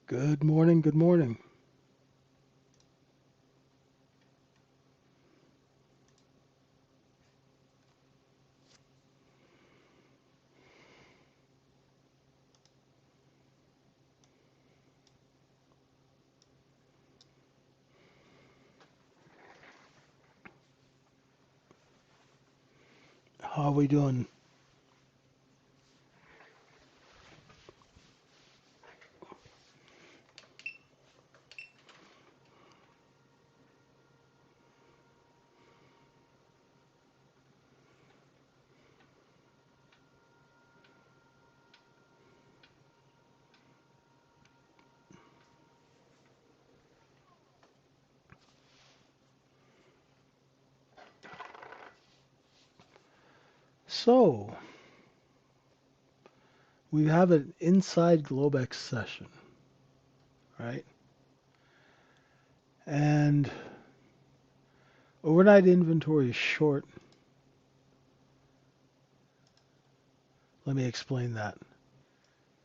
Good morning, good morning. How are we doing? So, we have an inside Globex session, right? And overnight inventory is short. Let me explain that.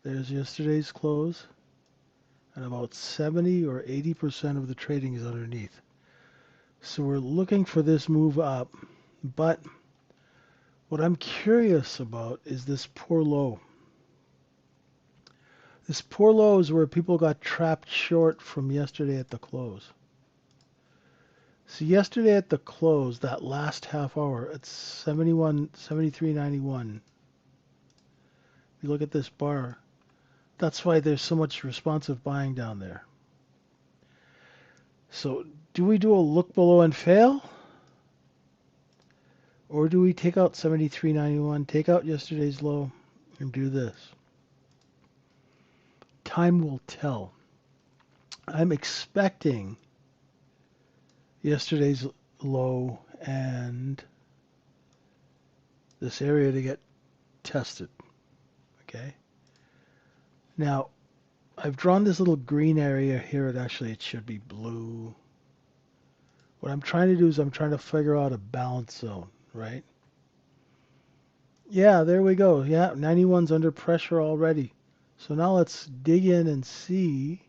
There's yesterday's close, and about 70 or 80% of the trading is underneath. So we're looking for this move up, but what I'm curious about is this poor low. This poor low is where people got trapped short from yesterday at the close. So yesterday at the close, that last half hour at 73.91, you look at this bar, that's why there's so much responsive buying down there. So do we do a look below and fail? Or do we take out 73.91, take out yesterday's low, and do this? Time will tell. I'm expecting yesterday's low and this area to get tested. Okay? Now, I've drawn this little green area here. It should be blue. What I'm trying to do is I'm trying to figure out a balance zone, right? Yeah, there we go. Yeah, 91's under pressure already. So now let's dig in and see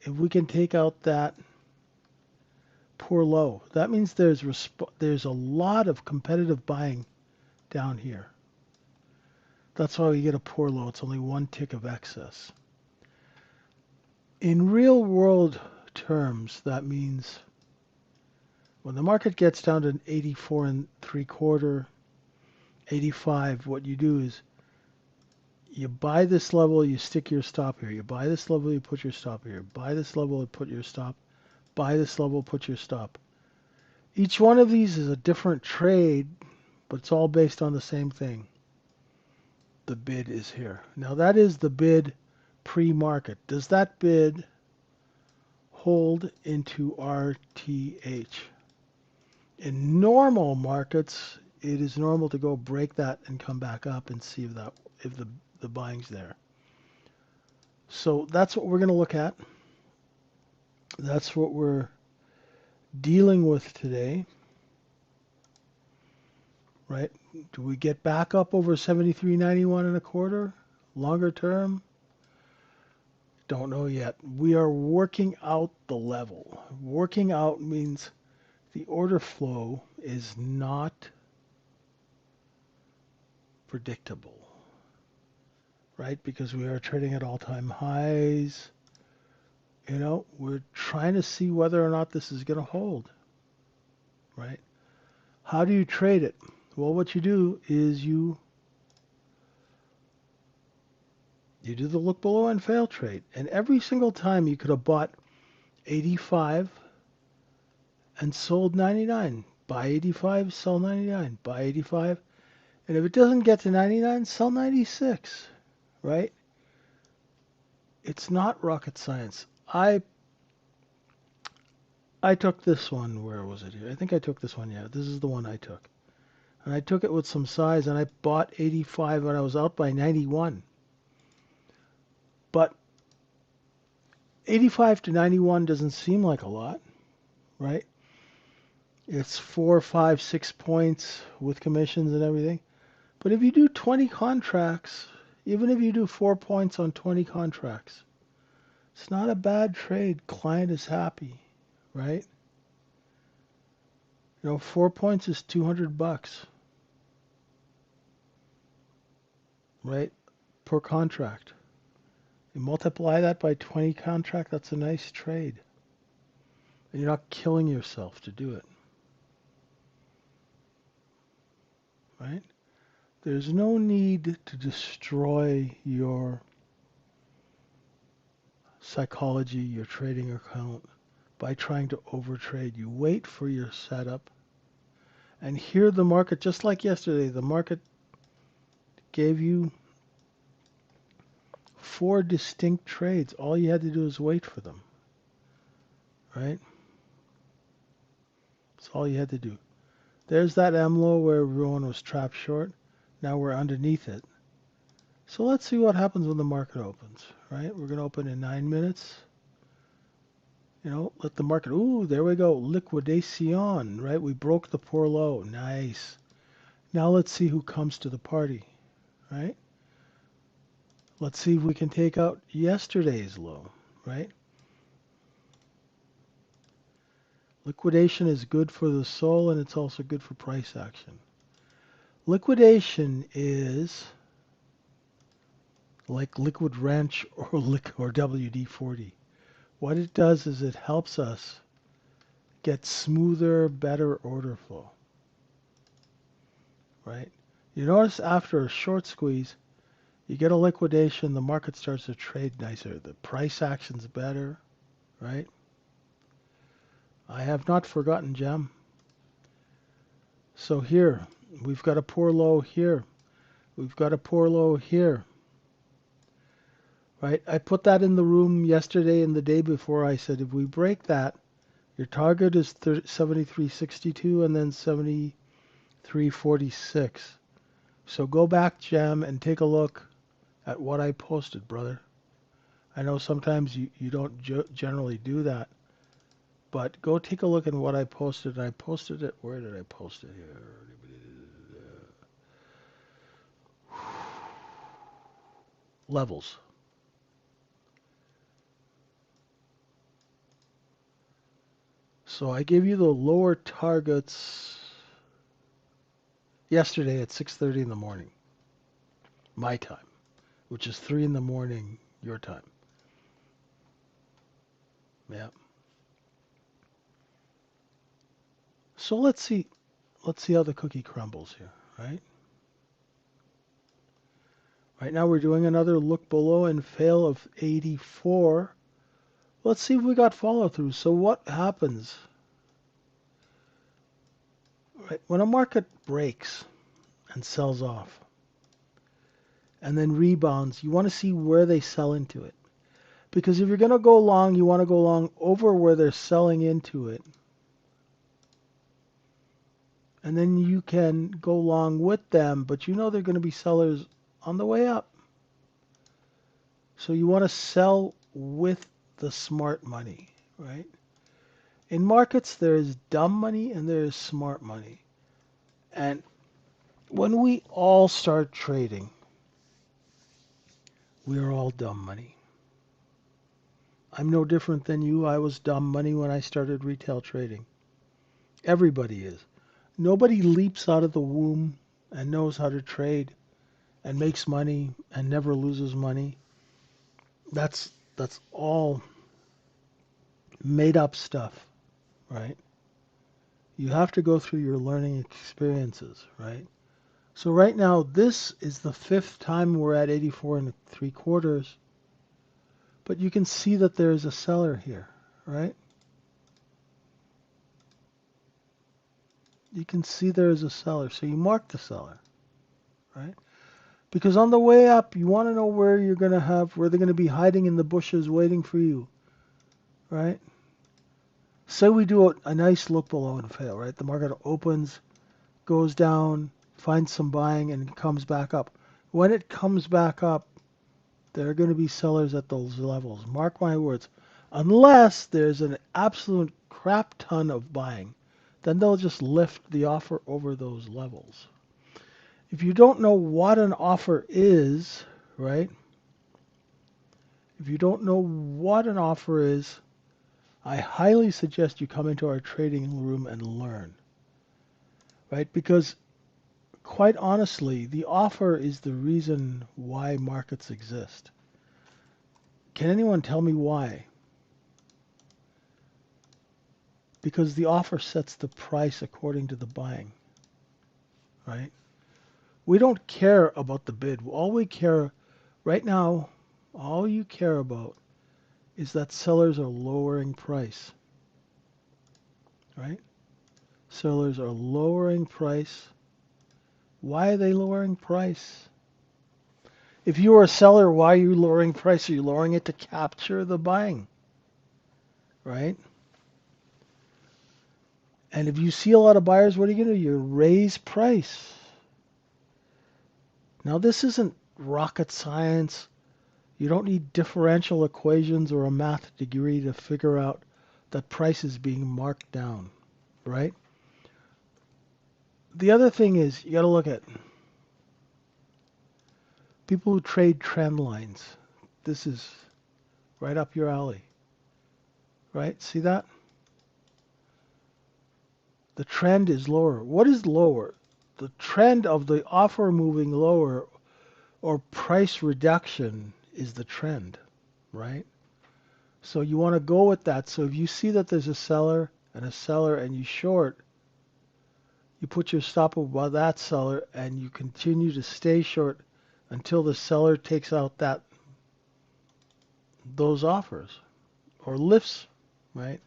if we can take out that poor low. That means there's a lot of competitive buying down here. That's why we get a poor low. It's only one tick of excess. In real world terms, that means when the market gets down to 84 and 3/4, 85, what you do is you buy this level, you stick your stop here. You buy this level, you put your stop here. Buy this level, you put your stop. Buy this level, put your stop. Each one of these is a different trade, but it's all based on the same thing. The bid is here. Now that is the bid pre-market. Does that bid hold into RTH? In normal markets, it is normal to go break that and come back up and see if the buying's there. So that's what we're going to look at. That's what we're dealing with today. Right? Do we get back up over 73.91 and a quarter? Longer term? Don't know yet. We are working out the level. Working out means the order flow is not predictable, right? Because we are trading at all-time highs. We're trying to see whether or not this is going to hold, right? How do you trade it? Well, what you do is you do the look below and fail trade. And every single time you could have bought 85 and sold 99. Buy 85, sell 99. Buy 85. And if it doesn't get to 99, sell 96, right? It's not rocket science. I took this one. Where was it here? I think I took this one. Yeah, this is the one I took. And I took it with some size, and I bought 85 when I was out by 91. But 85 to 91 doesn't seem like a lot, right? It's 4, 5, 6 points with commissions and everything. But if you do 20 contracts, Even if you do 4 points on 20 contracts, it's not a bad trade. Client is happy, right? 4 points is $200, right? Per contract. You multiply that by 20 contract, that's a nice trade. And you're not killing yourself to do it, right? There's no need to destroy your psychology, your trading account, by trying to overtrade. You wait for your setup. And here the market, just like yesterday, the market gave you 4 distinct trades. All you had to do is wait for them, right? That's all you had to do. There's that MLO where everyone was trapped short. Now we're underneath it. So let's see what happens when the market opens, right? We're going to open in 9 minutes. Let the market, ooh, there we go, liquidation, right? We broke the poor low, nice. Now let's see who comes to the party, right? Let's see if we can take out yesterday's low, right? Liquidation is good for the soul, and it's also good for price action. Liquidation is like Liquid Ranch or WD-40. What it does is it helps us get smoother, better order flow, right? You notice after a short squeeze, you get a liquidation, the market starts to trade nicer. The price action's better, right? I have not forgotten, Gem. So here, we've got a poor low here. We've got a poor low here, right? I put that in the room yesterday and the day before. I said, if we break that, your target is 73.62 and then 73.46. So go back, Gem, and take a look at what I posted, brother. I know sometimes you don't generally do that, but go take a look at what I posted. I posted it. Where did I post it here? Levels. So I gave you the lower targets yesterday at 6:30 in the morning, my time, which is 3 in the morning, your time. Yeah. So let's see how the cookie crumbles here, right? Right now we're doing another look below and fail of 84. Let's see if we got follow through. So what happens? Right, when a market breaks and sells off and then rebounds, you want to see where they sell into it. Because if you're going to go long, you want to go long over where they're selling into it. And then you can go long with them, but you know they're going to be sellers on the way up. So you want to sell with the smart money, right? In markets, there is dumb money and there is smart money. And when we all start trading, we are all dumb money. I'm no different than you. I was dumb money when I started retail trading. Everybody is. Nobody leaps out of the womb and knows how to trade and makes money and never loses money. That's all made up stuff, right? You have to go through your learning experiences, right? So right now, this is the 5th time we're at 84.75, but you can see that there's a seller here, right? You can see there's a seller, so you mark the seller, right? Because on the way up, you want to know where you're going to have, where they're going to be hiding in the bushes waiting for you, right? Say we do a nice look below and fail, right? The market opens, goes down, finds some buying, and comes back up. When it comes back up, there are going to be sellers at those levels. Mark my words. Unless there's an absolute crap ton of buying, then they'll just lift the offer over those levels. If you don't know what an offer is, right? If you don't know what an offer is, I highly suggest you come into our trading room and learn, right? Because quite honestly, the offer is the reason why markets exist. Can anyone tell me why? Because the offer sets the price according to the buying, right? We don't care about the bid. All we care right now, all you care about is that sellers are lowering price, right? Sellers are lowering price. Why are they lowering price? If you are a seller, why are you lowering price? Are you lowering it to capture the buying, right? And if you see a lot of buyers, what are you going to do? You raise price. Now, this isn't rocket science. You don't need differential equations or a math degree to figure out that price is being marked down, right? The other thing is you got to look at people who trade trend lines. This is right up your alley, right? See that? The trend is lower. What is lower? The trend of the offer moving lower or price reduction is the trend, right? So you want to go with that. So if you see that there's a seller and you short, you put your stop above that seller and you continue to stay short until the seller takes out those offers or lifts, right?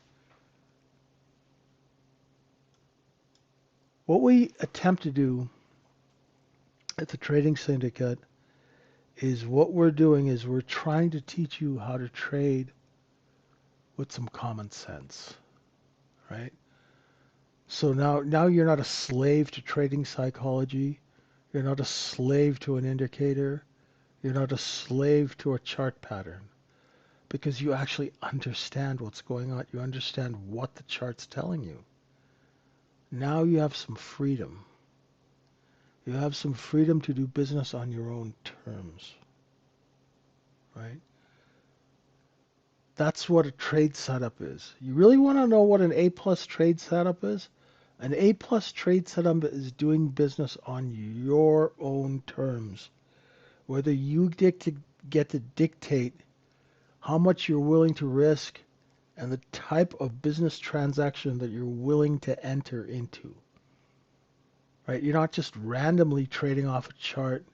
What we attempt to do at the trading syndicate is what we're doing is we're trying to teach you how to trade with some common sense, right? So now you're not a slave to trading psychology. You're not a slave to an indicator. You're not a slave to a chart pattern because you actually understand what's going on. You understand what the chart's telling you. Now you have some freedom. You have some freedom to do business on your own terms, right? That's what a trade setup is. You really want to know what an A-plus trade setup is? An A-plus trade setup is doing business on your own terms. Whether you get to dictate how much you're willing to risk and the type of business transaction that you're willing to enter into. Right? You're not just randomly trading off a chart,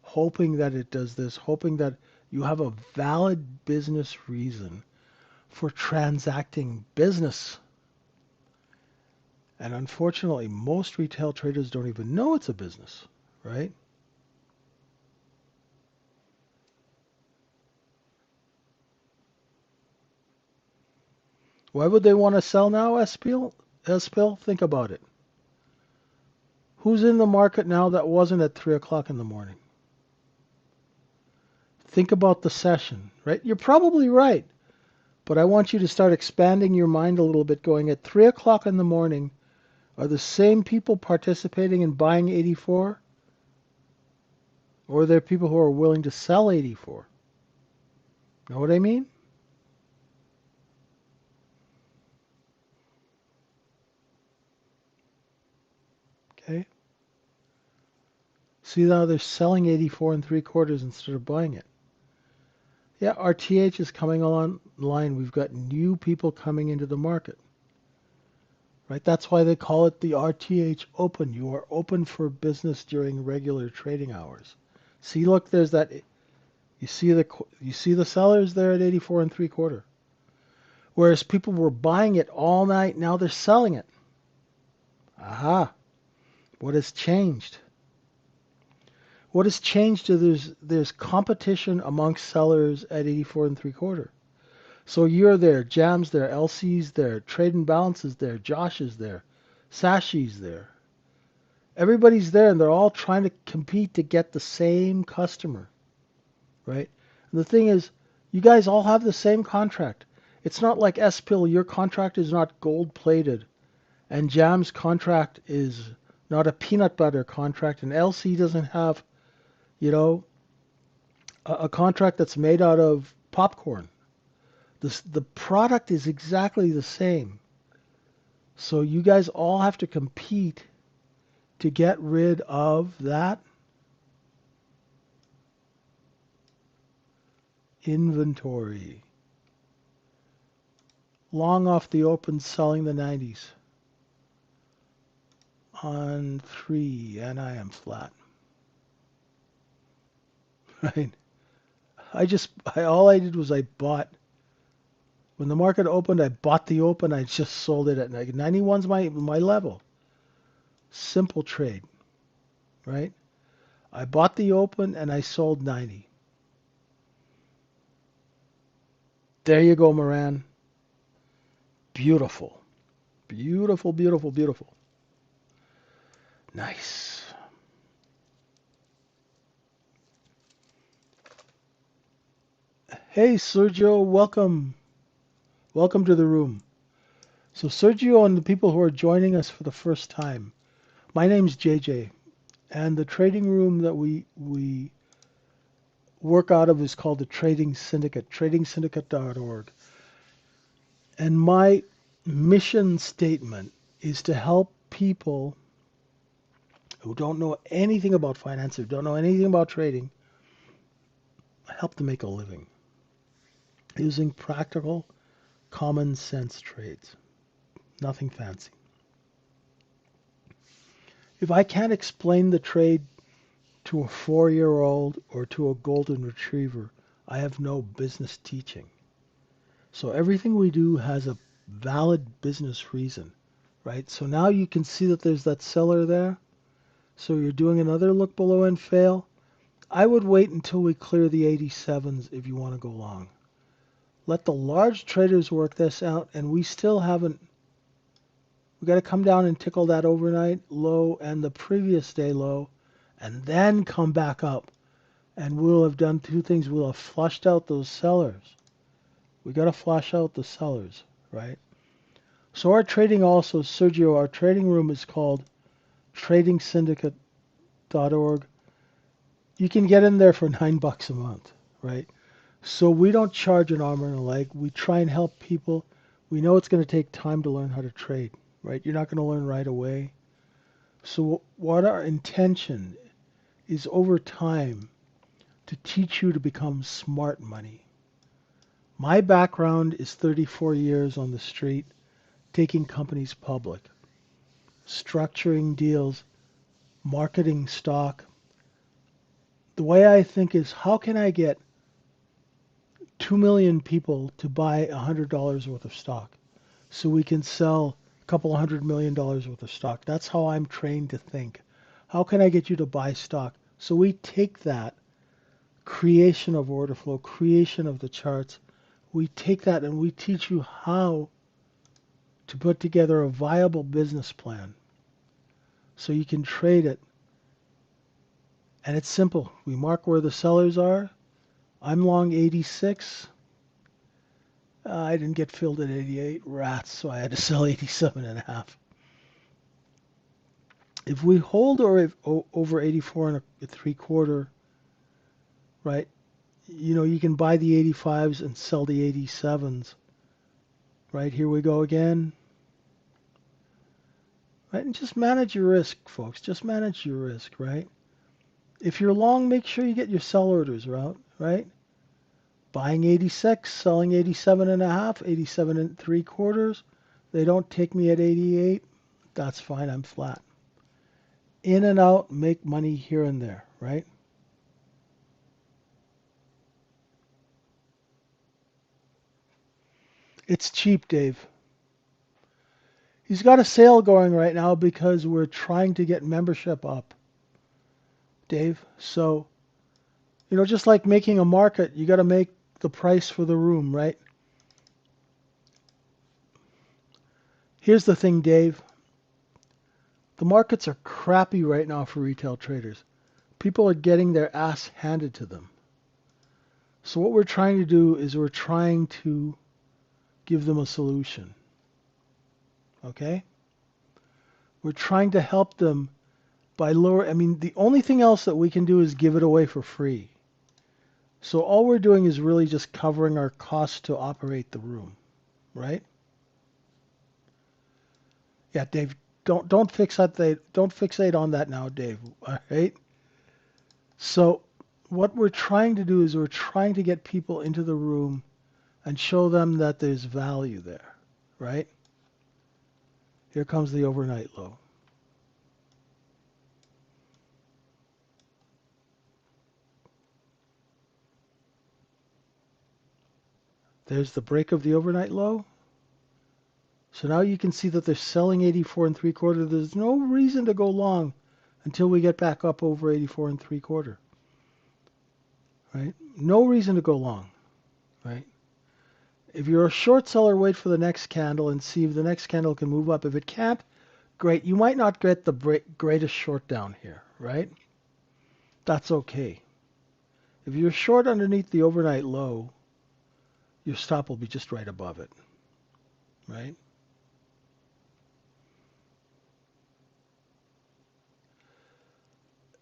hoping that it does this, hoping that you have a valid business reason for transacting business. And unfortunately, most retail traders don't even know it's a business, right? Why would they want to sell now, SPL? Think about it. Who's in the market now that wasn't at 3 o'clock in the morning? Think about the session, right? You're probably right. But I want you to start expanding your mind a little bit, going at 3 o'clock in the morning, are the same people participating in buying 84? Or are there people who are willing to sell 84? Know what I mean? Okay. See now they're selling 84 and 3/4 instead of buying it. Yeah, our TH is coming online. We've got new people coming into the market. Right? That's why they call it the RTH open. You are open for business during regular trading hours. See, look, there's that. You see the sellers there at 84 and 3/4. Whereas people were buying it all night, now they're selling it. Aha. What has changed? What has changed is there's competition amongst sellers at 84 and 3/4. So you're there, Jam's there, LC's there, Trade and Balance is there, Josh is there, Sashi's there. Everybody's there and they're all trying to compete to get the same customer, right? And the thing is, you guys all have the same contract. It's not like SPIL, your contract is not gold plated and Jam's contract is not a peanut butter contract and LC doesn't have, you know, a contract that's made out of popcorn. The product is exactly the same. So you guys all have to compete to get rid of that inventory. Long off the open, selling the 90s. On 3, and I am flat. Right? All I did was I bought. When the market opened, I bought the open. I just sold it at 91's my level. Simple trade, right? I bought the open and I sold 90. There you go, Moran. Beautiful. Beautiful, beautiful, beautiful. Nice. Hey, Sergio, welcome. Welcome to the room. So Sergio and the people who are joining us for the first time, my name's JJ, and the trading room that we work out of is called the Trading Syndicate, tradingsyndicate.org. And my mission statement is to help people who don't know anything about finance, who don't know anything about trading, help them make a living using practical, common sense trades. Nothing fancy. If I can't explain the trade to a 4-year-old or to a golden retriever, I have no business teaching. So everything we do has a valid business reason, right? So now you can see that there's that seller there. So you're doing another look below and fail. I would wait until we clear the 87s if you want to go long. Let the large traders work this out, and we still haven't. We got to come down and tickle that overnight low and the previous day low, and then come back up. And we'll have done two things. We'll have flushed out those sellers. We got to flush out the sellers, right? So our trading also, Sergio, our trading room is called tradingsyndicate.org. You can get in there for $9 a month, right? So we don't charge an arm and a leg. We try and help people. We know it's going to take time to learn how to trade, right? You're not going to learn right away. So what our intention is over time to teach you to become smart money. My background is 34 years on the street, taking companies public, structuring deals, marketing stock. The way I think is, how can I get 2 million people to buy $100 worth of stock so we can sell a couple $100 million worth of stock? That's how I'm trained to think. How can I get you to buy stock? So we take that creation of order flow, creation of the charts, we take that and we teach you how to put together a viable business plan so you can trade it. And it's simple. We mark where the sellers are. I'm long 86. I didn't get filled at 88. Rats, so I had to sell 87.5. If we hold or over 84.75, right, you can buy the 85s and sell the 87s. Right, here we go again. Right, and just manage your risk, folks. Just manage your risk, right? If you're long, make sure you get your sell orders out, right? Buying 86, selling 87.5, 87.75. They don't take me at 88. That's fine. I'm flat. In and out, make money here and there, right? It's cheap, Dave. He's got a sale going right now because we're trying to get membership up, Dave. So, just like making a market, you got to make the price for the room, right? Here's the thing, Dave. The markets are crappy right now for retail traders. People are getting their ass handed to them. So what we're trying to do is we're trying to give them a solution. Okay? We're trying to help them by the only thing else that we can do is give it away for free. So all we're doing is really just covering our costs to operate the room, right? Yeah, Dave, don't fixate on that now, Dave. All right. So what we're trying to do is we're trying to get people into the room and show them that there's value there, right? Here comes the overnight low. There's the break of the overnight low. So now you can see that they're selling 84 and 3/4. There's no reason to go long until we get back up over 84 and 3/4, right? No reason to go long, right? If you're a short seller, wait for the next candle and see if the next candle can move up. If it can't, great. You might not get the greatest short down here, right? That's okay. If you're short underneath the overnight low, your stop will be just right above it, right?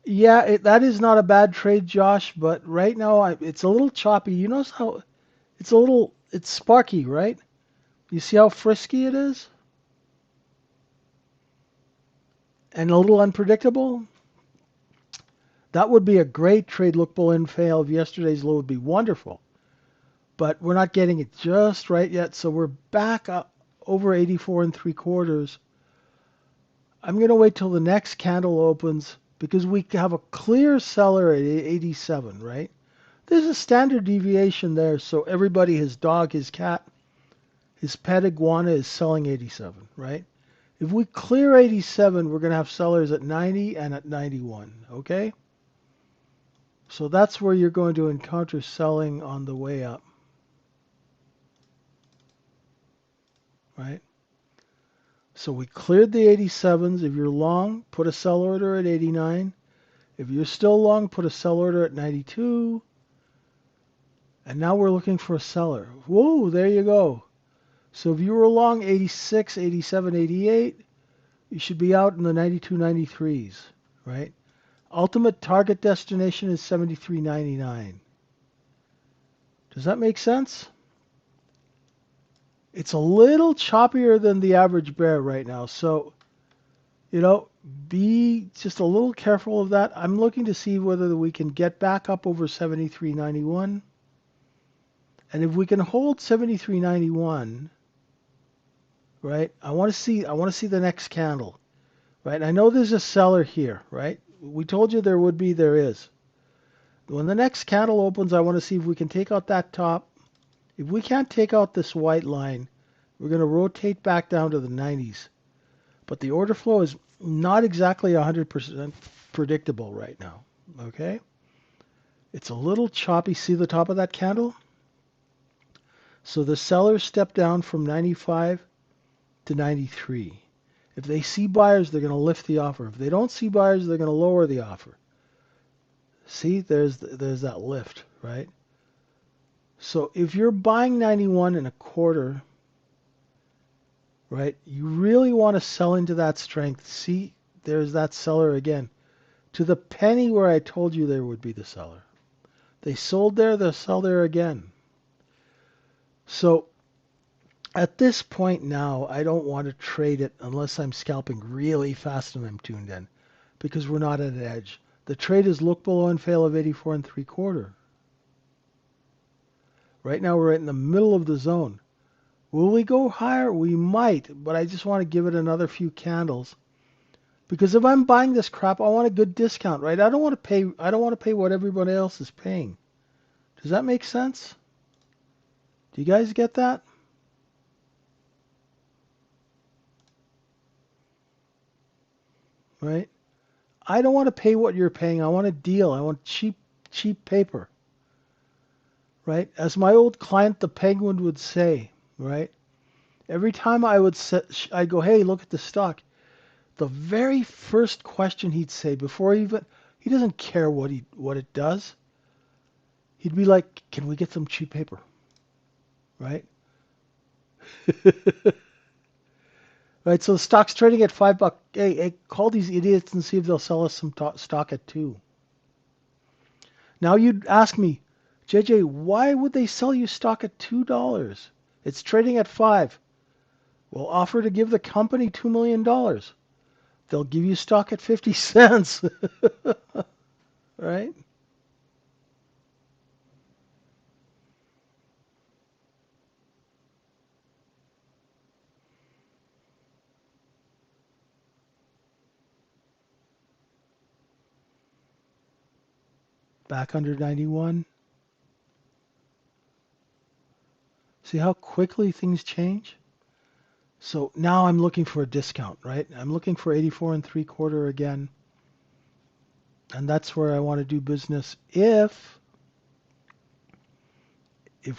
Yeah, that is not a bad trade, Josh, but right now it's a little choppy. You notice how it's sparky, right? You see how frisky it is? And a little unpredictable? That would be a great trade look bull in fail if yesterday's low would be wonderful. But we're not getting it just right yet, so we're back up over 84 and 3/4. I'm going to wait till the next candle opens because we have a clear seller at 87, right? There's a standard deviation there, so everybody, his dog, his cat, his pet iguana is selling 87, right? If we clear 87, we're going to have sellers at 90 and at 91, okay? So that's where you're going to encounter selling on the way up, right? So we cleared the 87s. If you're long, put a sell order at 89. If you're still long, put a sell order at 92. And now we're looking for a seller. Whoa, there you go. So if you were long 86, 87, 88, you should be out in the 92, 93s, right? Ultimate target destination is 73.99. Does that make sense? It's a little choppier than the average bear right now. So, be just a little careful of that. I'm looking to see whether we can get back up over 73.91. And if we can hold 73.91, right? I want to see the next candle, right? I know there's a seller here, right? We told you there would be, there is. When the next candle opens, I want to see if we can take out that top. If we can't take out this white line, we're going to rotate back down to the 90s. But the order flow is not exactly 100% predictable right now, okay? It's a little choppy. See the top of that candle? So the sellers step down from 95 to 93. If they see buyers, they're going to lift the offer. If they don't see buyers, they're going to lower the offer. See, there's that lift, right? So if you're buying 91.25, right, you really want to sell into that strength. See, there's that seller again. To the penny where I told you there would be the seller. They sold there, they'll sell there again. So at this point now, I don't want to trade it unless I'm scalping really fast and I'm tuned in, because we're not at an edge. The trade is look below and fail of 84 and 3/4. Right now we're right in the middle of the zone. Will we go higher? We might, but I just want to give it another few candles. Because if I'm buying this crap, I want a good discount, right? I don't want to pay what everybody else is paying. Does that make sense? Do you guys get that? Right? I don't want to pay what you're paying. I want a deal. I want cheap paper. Right? As my old client, the Penguin, would say, right? Every time I'd go, hey, look at the stock. The very first question he'd say before he doesn't care what it does. He'd be like, can we get some cheap paper? Right? Right, so the stock's trading at $5. Hey, call these idiots and see if they'll sell us some stock at $2. Now you'd ask me, JJ, why would they sell you stock at $2? It's trading at 5. We'll offer to give the company $2 million. They'll give you stock at 50 cents. Right? Back under 91. See how quickly things change? So now I'm looking for a discount, right? I'm looking for 84 and 3/4 again. And that's where I want to do business if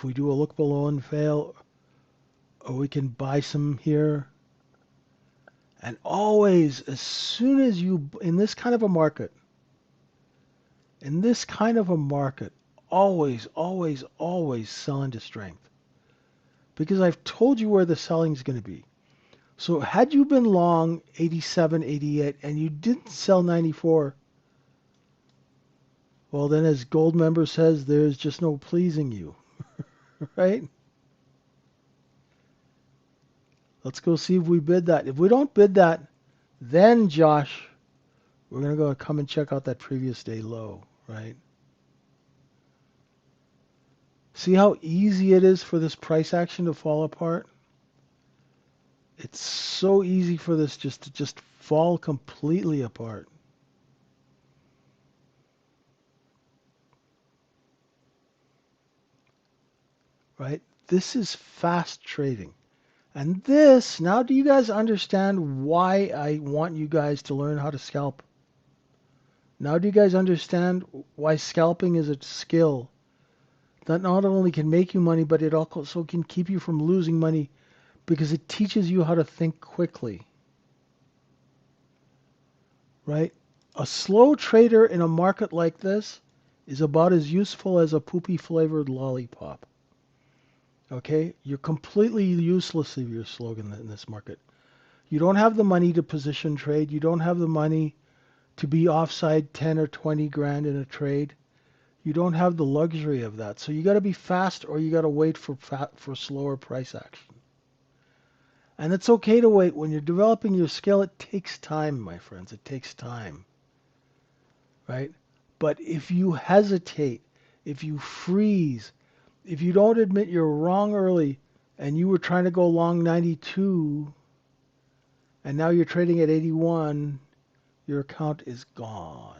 we do a look below and fail, or we can buy some here. And always, as soon as you, in this kind of a market, always, always, always sell into strength. Because I've told you where the selling is going to be. So had you been long 87, 88, and you didn't sell 94, well then as Gold Member says, there's just no pleasing you. Right? Let's go see if we bid that. If we don't bid that, then Josh, we're going to go come and check out that previous day low, right? See how easy it is for this price action to fall apart? It's so easy for this to fall completely apart. Right? This is fast trading. And this, now do you guys understand why I want you guys to learn how to scalp? Now do you guys understand why scalping is a skill that not only can make you money, but it also can keep you from losing money because it teaches you how to think quickly? Right? A slow trader in a market like this is about as useful as a poopy flavored lollipop. Okay? You're completely useless if you're slow in this market. You don't have the money to position trade. You don't have the money to be offside 10 or 20 grand in a trade. You don't have the luxury of that. So you got to be fast or you got to wait for slower price action. And it's okay to wait. When you're developing your skill, it takes time, my friends. It takes time. Right? But if you hesitate, if you freeze, if you don't admit you're wrong early and you were trying to go long 92 and now you're trading at 81, your account is gone.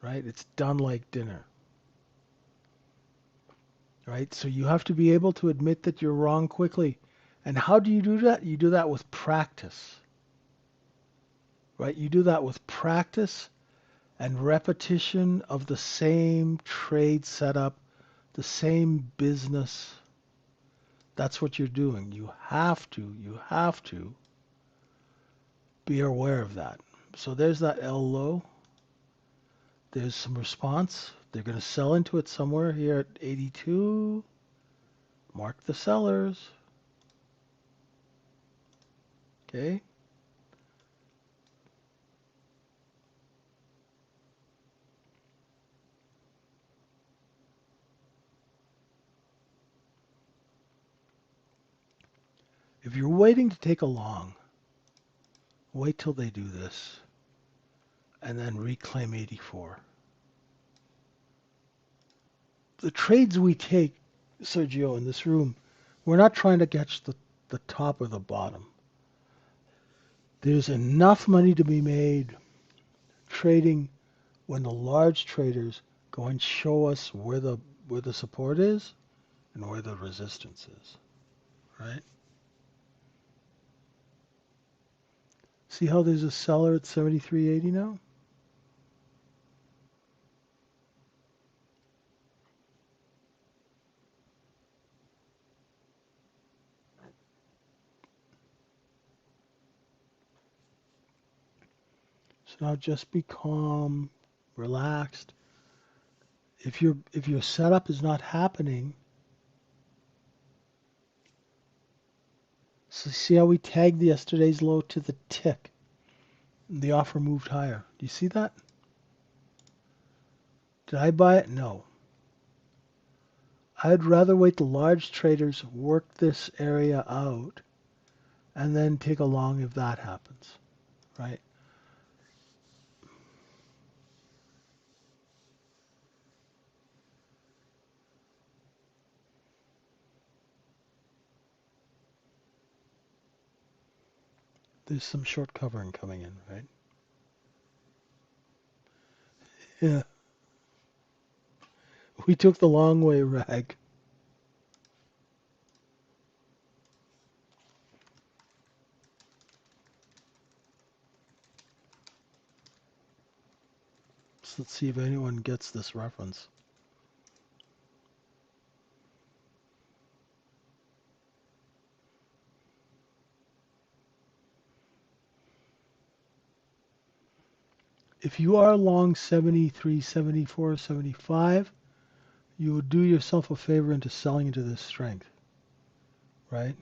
Right? It's done like dinner. Right? So you have to be able to admit that you're wrong quickly. And how do you do that? You do that with practice. Right? You do that with practice and repetition of the same trade setup, the same business. That's what you're doing. You have to be aware of that. So there's that L low. There's some response. They're going to sell into it somewhere here at 82. Mark the sellers. Okay. If you're waiting to take a long, wait till they do this and then reclaim 84. The trades we take, Sergio, in this room, we're not trying to catch the top or the bottom. There's enough money to be made trading when the large traders go and show us where the support is and where the resistance is, right? See how there's a seller at 73.80 now? So now just be calm, relaxed. If your setup is not happening, so see how we tagged yesterday's low to the tick. The offer moved higher. Do you see that? Did I buy it? No. I'd rather wait the large traders work this area out and then take a long if that happens, right? There's some short covering coming in, right? Yeah, we took the long way, Rag. So let's see if anyone gets this reference. If you are long 73, 74, 75, you would do yourself a favor into selling into this strength, right?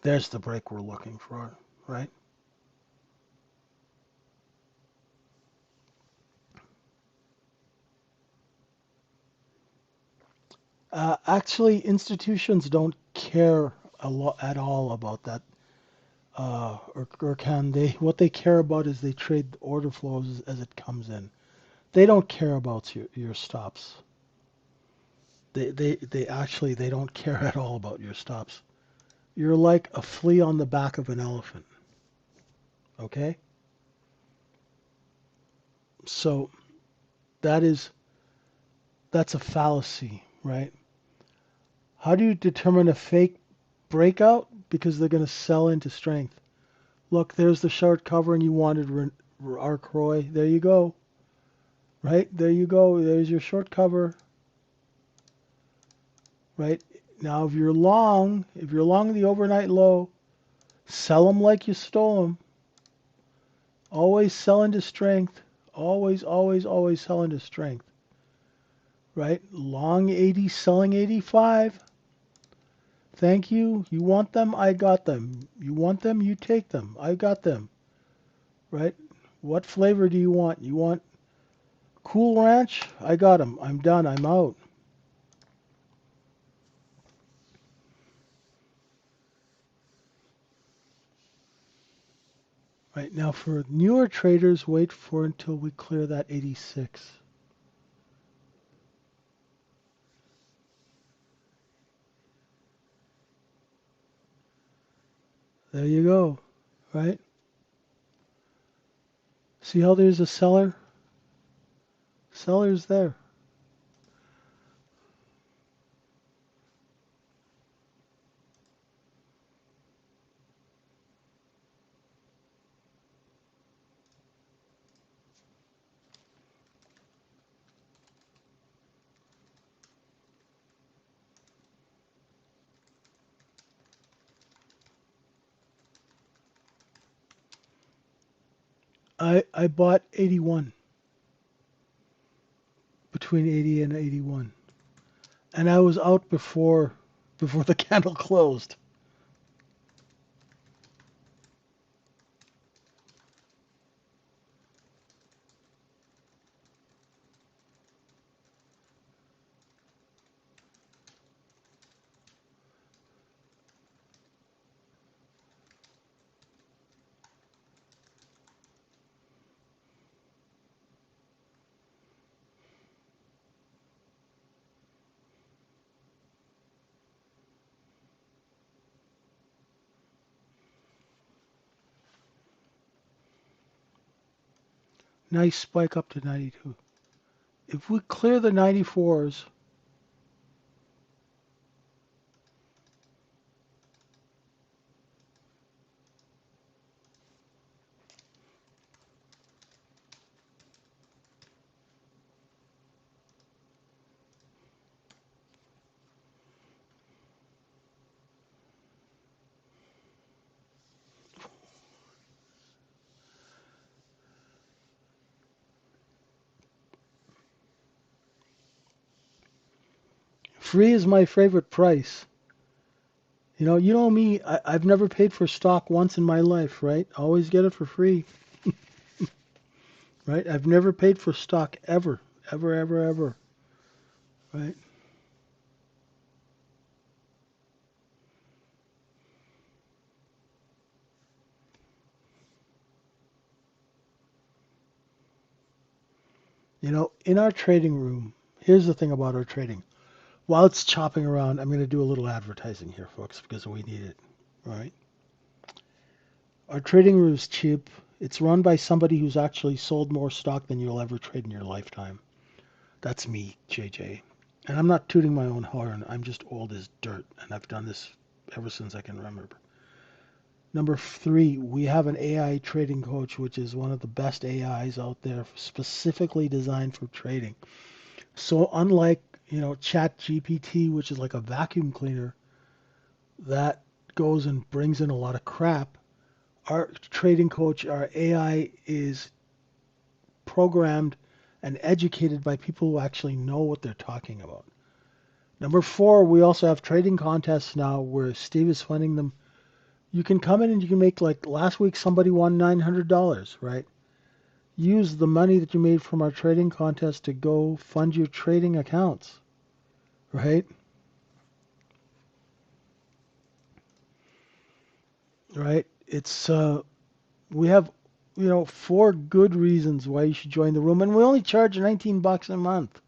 There's the break we're looking for, right? Actually, institutions don't care a lot at all about that, or can they? What they care about is they trade order flows as it comes in. They don't care about your stops. They actually they don't care at all about your stops. You're like a flea on the back of an elephant. Okay? So that is that's a fallacy, right? How do you determine a fake breakout? Because they're going to sell into strength. Look, there's the short cover and you wanted arc Roy. There you go. Right? There you go. There's your short cover. Right? Now if you're long the overnight low, sell them like you stole them. Always sell into strength. Always, always, always sell into strength. Right? Long 80, selling 85. Thank you. You want them? I got them. You want them? You take them. I got them. Right? What flavor do you want? You want Cool Ranch? I got them. I'm done. I'm out. Right now, for newer traders, wait for until we clear that 86. There you go. Right? See how there's a seller? Seller's there. I bought 81, between 80 and 81, and I was out before the candle closed. Nice spike up to 92. If we clear the 94s, free is my favorite price. You know me, I've never paid for stock once in my life, right? Always get it for free, right? I've never paid for stock ever, ever, ever, ever, right? In our trading room, here's the thing about our trading. While it's chopping around, I'm going to do a little advertising here, folks, because we need it, right? Our trading room is cheap. It's run by somebody who's actually sold more stock than you'll ever trade in your lifetime. That's me, JJ. And I'm not tooting my own horn. I'm just old as dirt, and I've done this ever since I can remember. Number three, we have an AI trading coach, which is one of the best AIs out there, specifically designed for trading. So unlike, Chat GPT, which is like a vacuum cleaner that goes and brings in a lot of crap, our trading coach, our AI, is programmed and educated by people who actually know what they're talking about. Number four, we also have trading contests now where Steve is funding them. You can come in and you can make, like last week, somebody won $900, right? Use the money that you made from our trading contest to go fund your trading accounts, right? Right? We have, four good reasons why you should join the room, and we only charge $19 a month,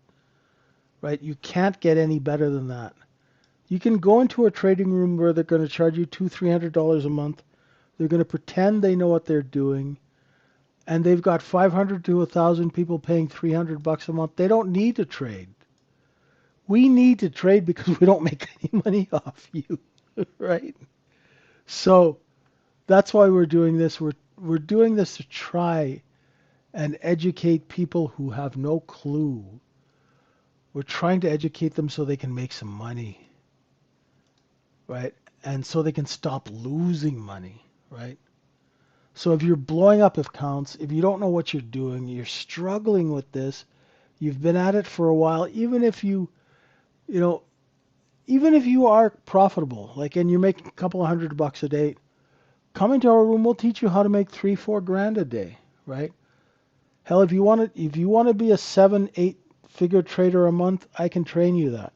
right? You can't get any better than that. You can go into a trading room where they're going to charge you $200-300 a month. They're going to pretend they know what they're doing, and they've got 500 to 1,000 people paying $300 a month. They don't need to trade. We need to trade because we don't make any money off you, right? So that's why we're doing this. We're doing this to try and educate people who have no clue. We're trying to educate them so they can make some money, right? And so they can stop losing money, right? So if you're blowing up accounts, if you don't know what you're doing, you're struggling with this, you've been at it for a while, you know, even if you are profitable, like, and you're making a couple of $100 a day, come into our room, we'll teach you how to make 3-4 grand a day, right? Hell, if you want to be a 7-8 figure trader a month, I can train you that.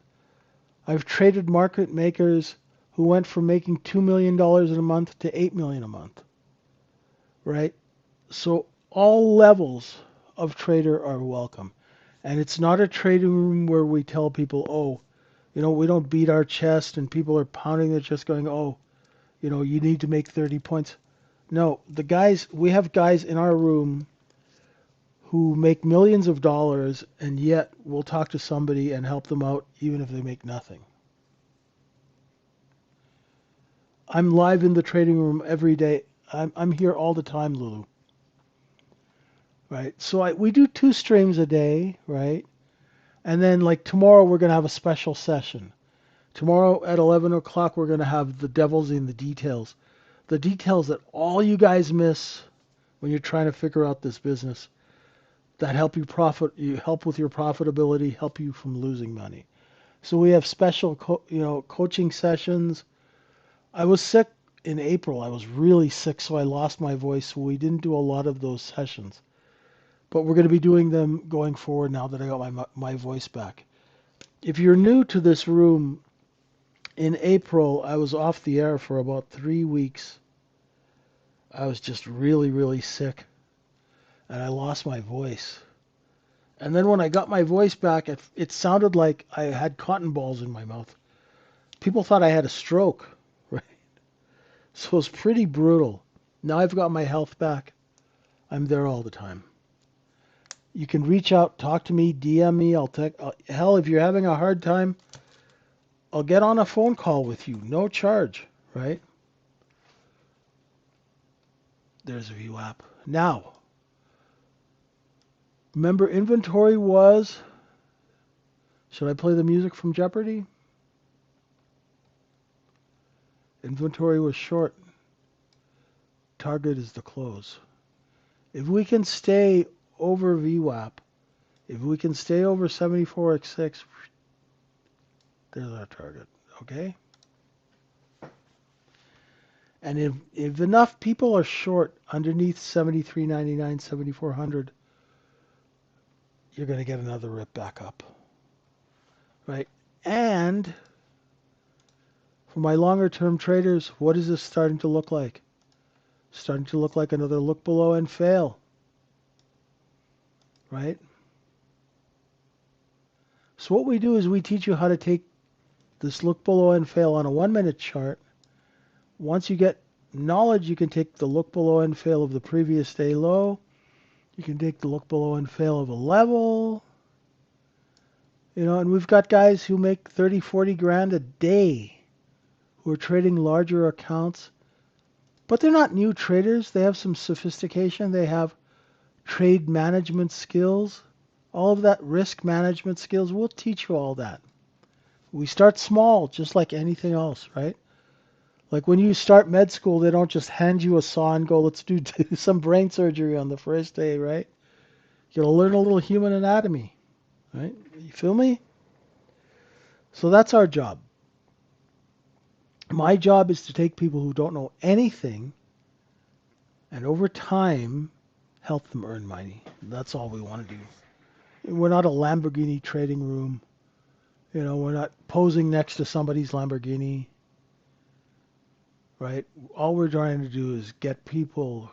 I've traded market makers who went from making $2 million in a month to 8 million a month, right? So all levels of trader are welcome. And it's not a trading room where we tell people, oh, we don't beat our chest and people are pounding their chest going, oh, you need to make 30 points. No, we have guys in our room who make millions of dollars, and yet we'll talk to somebody and help them out even if they make nothing. I'm live in the trading room every day. I'm here all the time, Lulu. Right? So we do 2 streams a day, right? And then like tomorrow we're gonna have a special session. Tomorrow at 11 o'clock we're gonna have the devils in the details. The details that all you guys miss when you're trying to figure out this business that help with your profitability, help you from losing money. So we have special coaching sessions. I was sick in April. I was really sick, so I lost my voice. So we didn't do a lot of those sessions. But we're going to be doing them going forward now that I got my voice back. If you're new to this room, in April, I was off the air for about 3 weeks. I was just really, really sick, and I lost my voice. And then when I got my voice back, it sounded like I had cotton balls in my mouth. People thought I had a stroke, right? So it was pretty brutal. Now I've got my health back. I'm there all the time. You can reach out, talk to me, DM me. Hell, if you're having a hard time, I'll get on a phone call with you, no charge, right? There's a VWAP. Now, remember inventory was, should I play the music from Jeopardy? Inventory was short. Target is the close. If we can stay over VWAP, if we can stay over 74x6, there's our target, okay? And if enough people are short underneath 73.99, 7400, you're going to get another rip back up, right? And for my longer term traders, what is this starting to look like? Starting to look like another look below and fail, right? So what we do is we teach you how to take this look below and fail on a 1-minute chart. Once you get knowledge, you can take the look below and fail of the previous day low. You can take the look below and fail of a level. You know, and we've got guys who make 30, 40 grand a day who are trading larger accounts. But they're not new traders. They have some sophistication. They have trade management skills. All of that risk management skills. We'll teach you all that. We start small, just like anything else, right? Like when you start med school, they don't just hand you a saw and go, let's do some brain surgery on the first day, right? You gotta learn a little human anatomy, right? You feel me? So that's our job. My job is to take people who don't know anything and over time help them earn money. That's all we want to do. We're not a Lamborghini trading room. You know, we're not posing next to somebody's Lamborghini, right? All we're trying to do is get people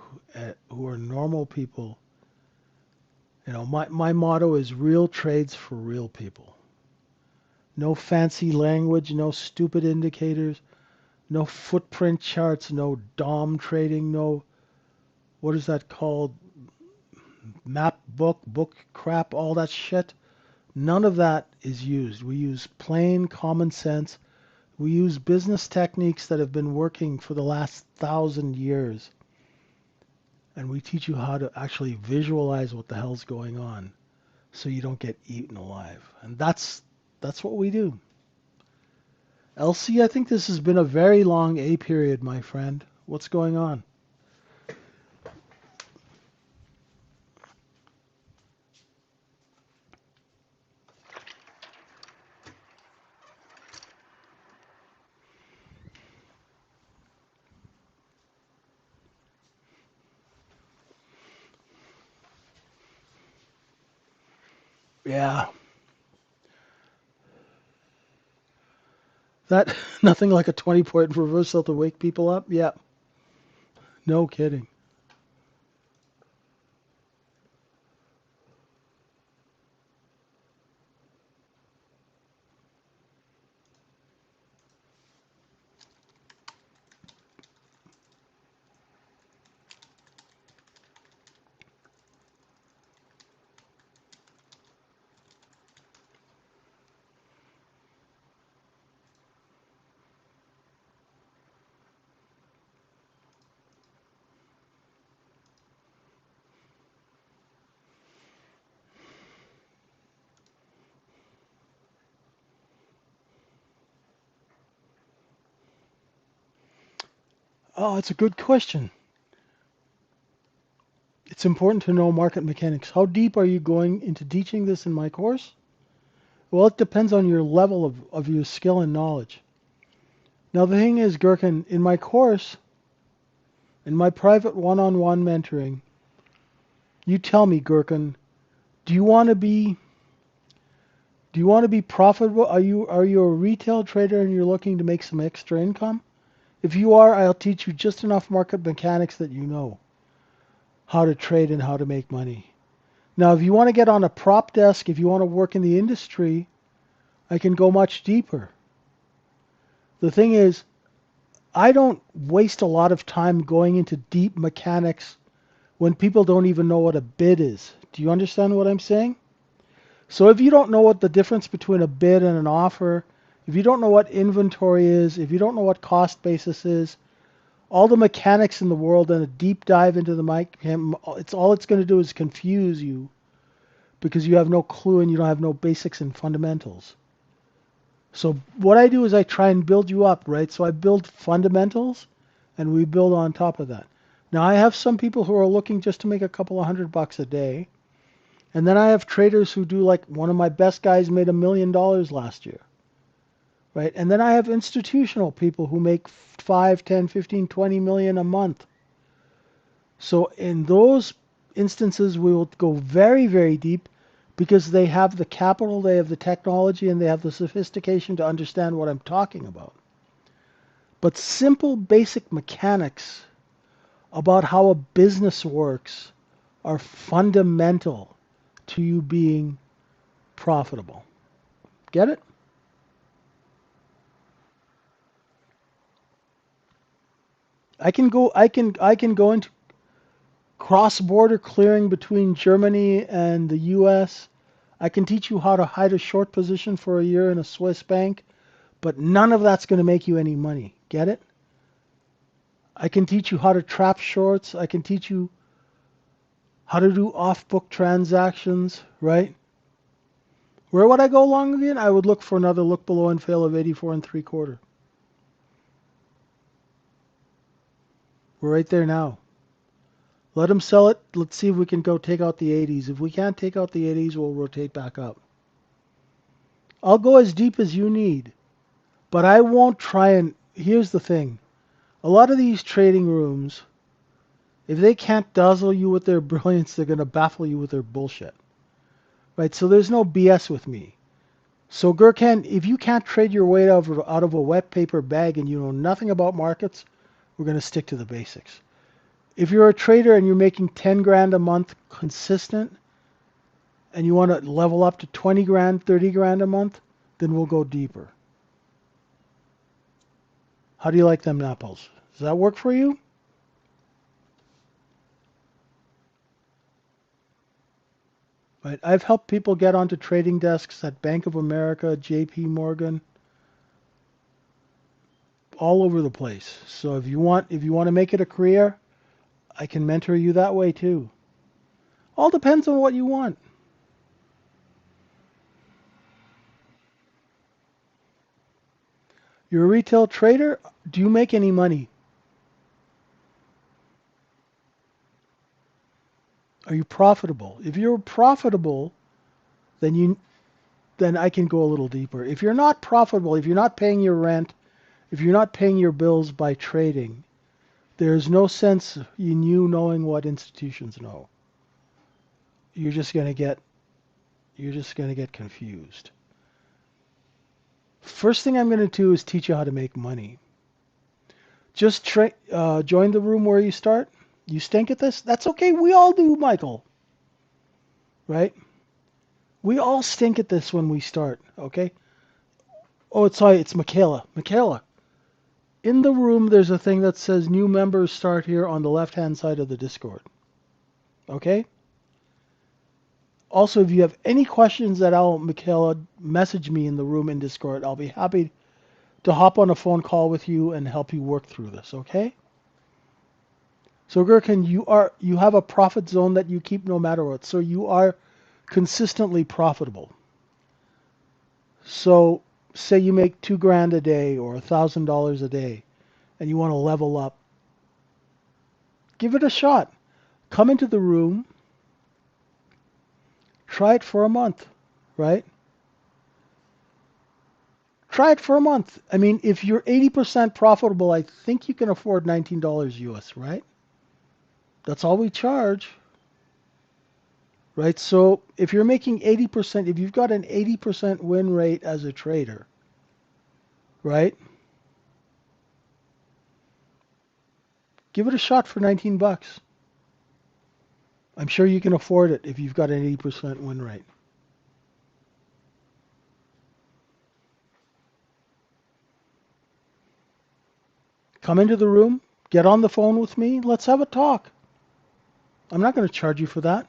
who are normal people. You know, my motto is real trades for real people. No fancy language, no stupid indicators, no footprint charts, no DOM trading, no, what is that called? Map book crap, all that shit. None of that is used. We use plain common sense. We use business techniques that have been working for the last 1,000 years. And we teach you how to actually visualize what the hell's going on so you don't get eaten alive. And that's what we do. LC, I think this has been a very long A period, my friend. What's going on? Yeah. That nothing like a 20-point reversal to wake people up? Yeah. No kidding. Oh, it's a good question. It's important to know market mechanics. How deep are you going into teaching this in my course? Well, it depends on your level of your skill and knowledge. Now, the thing is, Gherkin, in my course, in my private one-on-one mentoring, you tell me, Gherkin, do you want to be profitable? Are you a retail trader and you're looking to make some extra income? If you are, I'll teach you just enough market mechanics that you know how to trade and how to make money. Now, if you want to get on a prop desk, if you want to work in the industry, I can go much deeper. The thing is, I don't waste a lot of time going into deep mechanics when people don't even know what a bid is. Do you understand what I'm saying? So if you don't know what the difference between a bid and an offer, if you don't know what inventory is, if you don't know what cost basis is, all the mechanics in the world and a deep dive into the mic, it's going to do is confuse you because you have no clue and you don't have no basics and fundamentals. So what I do is I try and build you up, right? So I build fundamentals and we build on top of that. Now I have some people who are looking just to make a couple of $100 a day. And then I have traders who do, like one of my best guys made $1 million last year, right? And then I have institutional people who make 5, 10, 15, 20 million a month. So in those instances, we will go very, very deep because they have the capital, they have the technology, and they have the sophistication to understand what I'm talking about. But simple, basic mechanics about how a business works are fundamental to you being profitable. Get it? I can go into cross-border clearing between Germany and the US. I can teach you how to hide a short position for a year in a Swiss bank, but none of that's going to make you any money. Get it? I can teach you how to trap shorts. I can teach you how to do off-book transactions, right? Where would I go long again? I would look for another look below and fail of 84 and 3/4. We're right there now. Let them sell it. Let's see if we can go take out the 80s. If we can't take out the 80s, we'll rotate back up. I'll go as deep as you need, but I won't try and... Here's the thing. A lot of these trading rooms, if they can't dazzle you with their brilliance, they're going to baffle you with their bullshit. Right? So there's no BS with me. So Gurkhan, if you can't trade your way out of a wet paper bag and you know nothing about markets, we're going to stick to the basics. If you're a trader and you're making 10 grand a month consistent and you want to level up to 20 grand, 30 grand a month, then we'll go deeper. How do you like them apples? Does that work for you? Right. I've helped people get onto trading desks at Bank of America, JP Morgan, all over the place. So if you want to make it a career, I can mentor you that way too. All depends on what you want. You're a retail trader. Do you make any money? Are you profitable? If you're profitable, then I can go a little deeper. If you're not profitable, if you're not paying your rent, if you're not paying your bills by trading, there's no sense in you knowing what institutions know. You're just going to get confused. First thing I'm going to do is teach you how to make money. Just join the room where you start. You stink at this? That's okay. We all do, Michael. Right? We all stink at this when we start, okay? Oh, it's Michaela. Michaela, in the room there's a thing that says new members start here on the left-hand side of the Discord. Okay? Also, if you have any questions at all, Michaela, message me in the room in Discord. I'll be happy to hop on a phone call with you and help you work through this, okay? So Gurkhan, you have a profit zone that you keep no matter what. So you are consistently profitable. So say you make 2 grand a day or $1,000 a day and you want to level up. Give it a shot. Come into the room. Try it for a month, right? Try it for a month. I mean, if you're 80% profitable, I think you can afford $19 US, right? That's all we charge, right? So if you're making 80%, if you've got an 80% win rate as a trader, right? Give it a shot for 19 bucks. I'm sure you can afford it if you've got an 80% win rate. Come into the room, get on the phone with me, let's have a talk. I'm not going to charge you for that.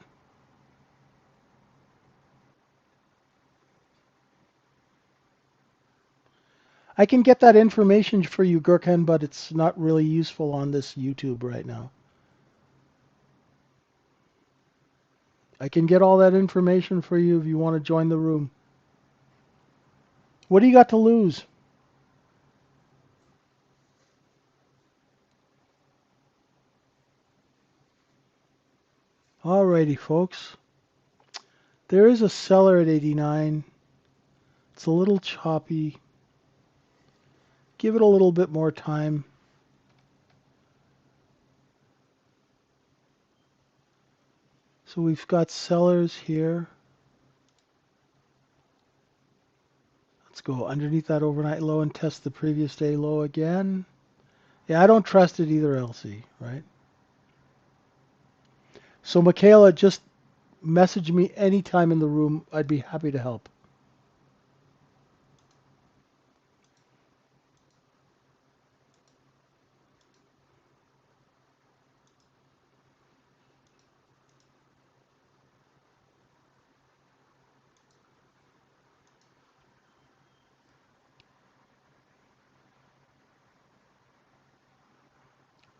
I can get that information for you, Gurkhan, but it's not really useful on this YouTube right now. I can get all that information for you if you want to join the room. What do you got to lose? Alrighty, folks. There is a seller at 89. It's a little choppy. Give it a little bit more time. So we've got sellers here. Let's go underneath that overnight low and test the previous day low again. Yeah, I don't trust it either, LC, right? So Michaela, just message me anytime in the room. I'd be happy to help.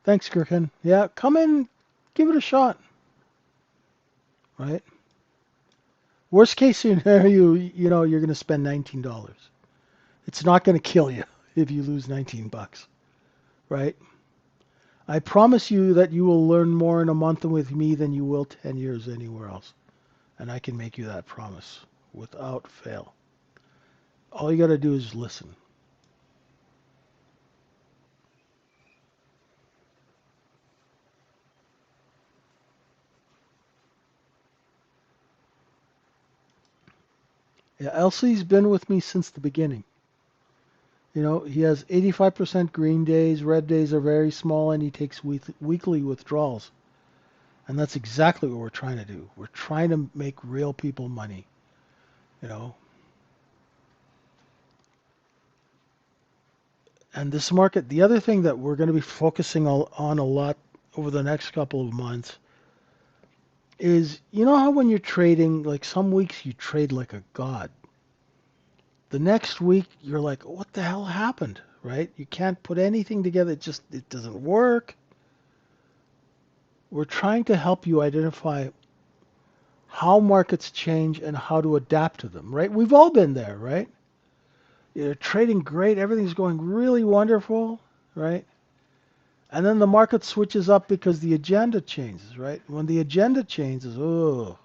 Thanks, Gurkhan. Yeah, come in, give it a shot, right? Worst case scenario, you're going to spend $19. It's not going to kill you if you lose 19 bucks, right? I promise you that you will learn more in a month with me than you will 10 years anywhere else. And I can make you that promise without fail. All you got to do is listen. Yeah, Elsie's been with me since the beginning. He has 85% green days, red days are very small, and he takes weekly withdrawals. And that's exactly what we're trying to do. We're trying to make real people money, you know. And this market, the other thing that we're going to be focusing on a lot over the next couple of months is, how when you're trading, like some weeks you trade like a god. The next week you're like, what the hell happened, right? You can't put anything together. It doesn't work. We're trying to help you identify how markets change and how to adapt to them, right? We've all been there, right? You're trading great, everything's going really wonderful, right? And then the market switches up because the agenda changes, right? When the agenda changes, oh,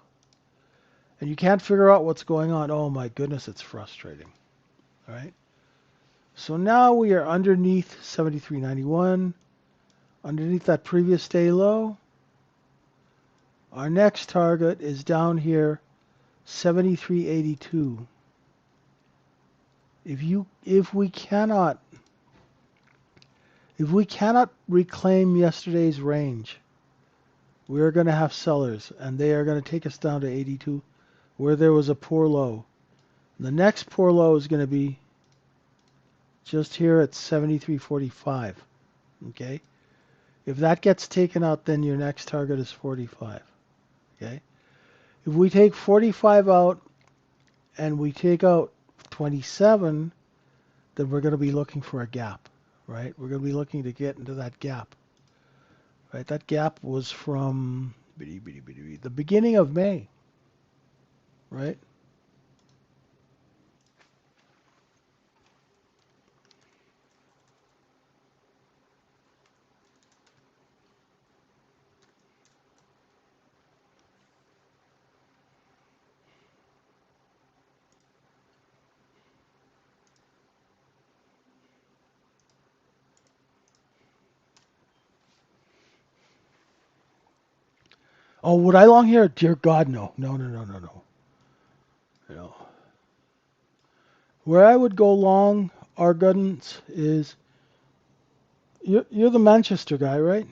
and you can't figure out what's going on, oh my goodness, it's frustrating, right? So now we are underneath 73.91, underneath that previous day low. Our next target is down here, 73.82. If we cannot reclaim yesterday's range, we're going to have sellers, and they are going to take us down to 82, where there was a poor low. The next poor low is going to be just here at 73.45. Okay? If that gets taken out, then your next target is 45. Okay? If we take 45 out and we take out 27, then we're going to be looking for a gap, right? We're going to be looking to get into that gap. Right? That gap was from the beginning of May, right? Oh, would I long here? Dear God, no. No, no, no, no, no. You know, where I would go long, our guidance is you're the Manchester guy, right?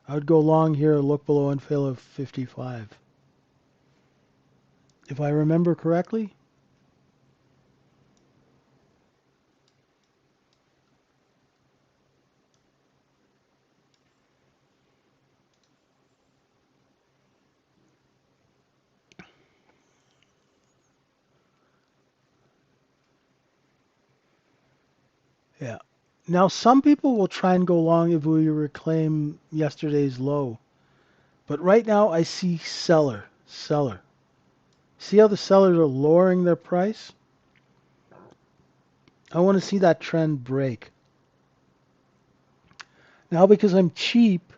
I would go long here, look below and fail of 55. If I remember correctly. Yeah. Now, some people will try and go long if we reclaim yesterday's low. But right now, I see seller, seller. See how the sellers are lowering their price? I want to see that trend break. Now, because I'm cheap,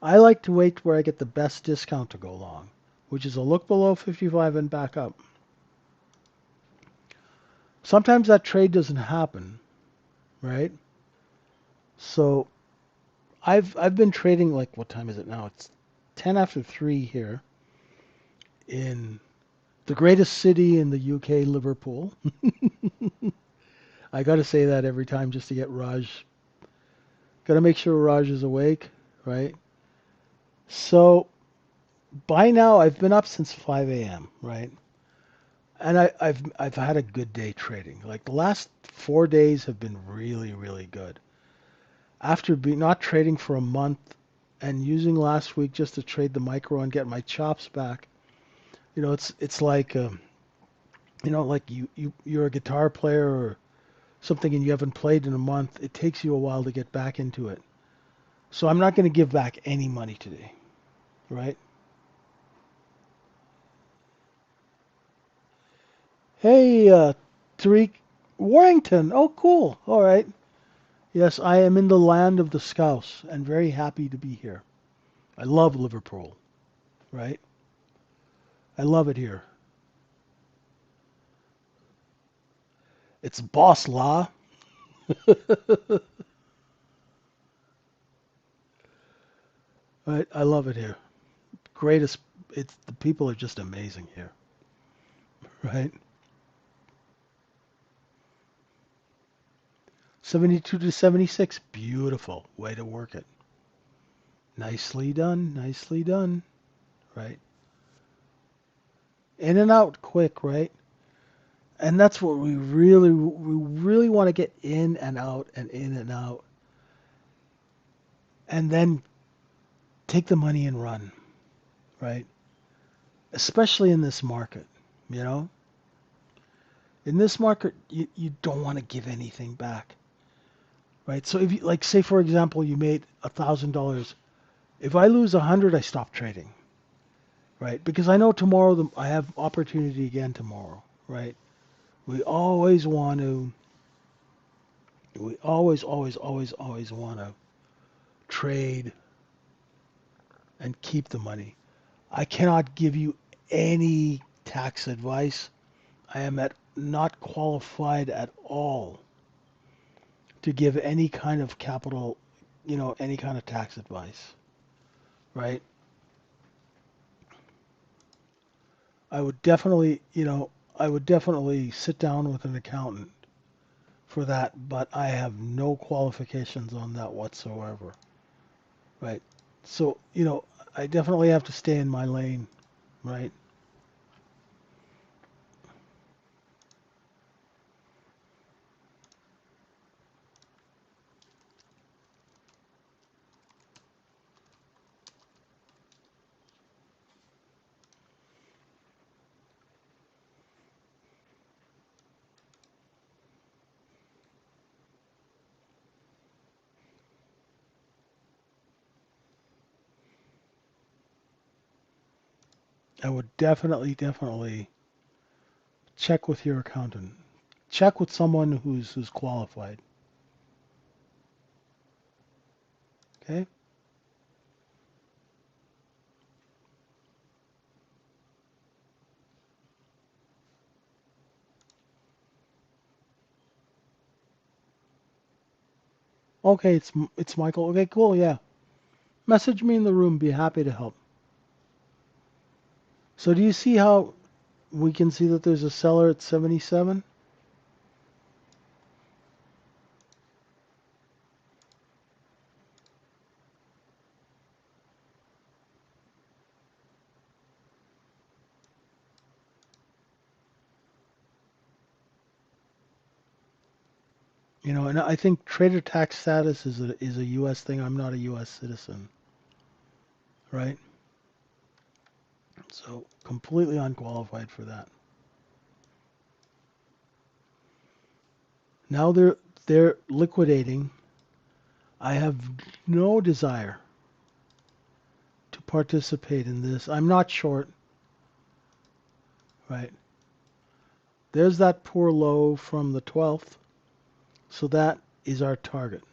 I like to wait where I get the best discount to go long, which is a look below 55 and back up. Sometimes that trade doesn't happen, right? So I've been trading like what time is it now? It's 10 after 3 here in the greatest city in the UK, Liverpool. I got to say that every time just to get Raj. Got to make sure Raj is awake, right? So by now I've been up since 5 a.m., right? And I've had a good day trading. Like the last 4 days have been really, really good. After not trading for a month and using last week just to trade the micro and get my chops back, it's like like you're a guitar player or something and you haven't played in a month. It takes you a while to get back into it. So I'm not going to give back any money today, right? Hey, Tariq Warrington. Oh, cool. All right. Yes, I am in the land of the Scouse and very happy to be here. I love Liverpool, right? I love it here. It's boss law. Right? I love it here. Greatest. It's the people are just amazing here, right? 72 to 76. Beautiful way to work it. Nicely done. Nicely done. Right? In and out quick, right? And that's what we really want to get in and out and in and out, and then take the money and run, right? Especially in this market, you know. In this market, you don't want to give anything back, right? So if you like, say for example, you made $1,000. If I lose 100, I stop trading, right? Because I know tomorrow I have opportunity again tomorrow, right? We always want to, we always want to trade and keep the money. I cannot give you any tax advice. I am not qualified at all to give any kind of capital, any kind of tax advice, right? I would definitely, I would definitely sit down with an accountant for that, but I have no qualifications on that whatsoever, right? So, I definitely have to stay in my lane, right? I would definitely check with your accountant. Check with someone who's qualified. Okay? Okay, it's Michael. Okay, cool. Yeah. Message me in the room. Be happy to help. So do you see how we can see that there's a seller at 77? And I think trader tax status is a U.S. thing. I'm not a U.S. citizen, right? So completely unqualified for that. Now they're liquidating. I have no desire to participate in this. I'm not short, right? There's that poor low from the 12th. So that is our target.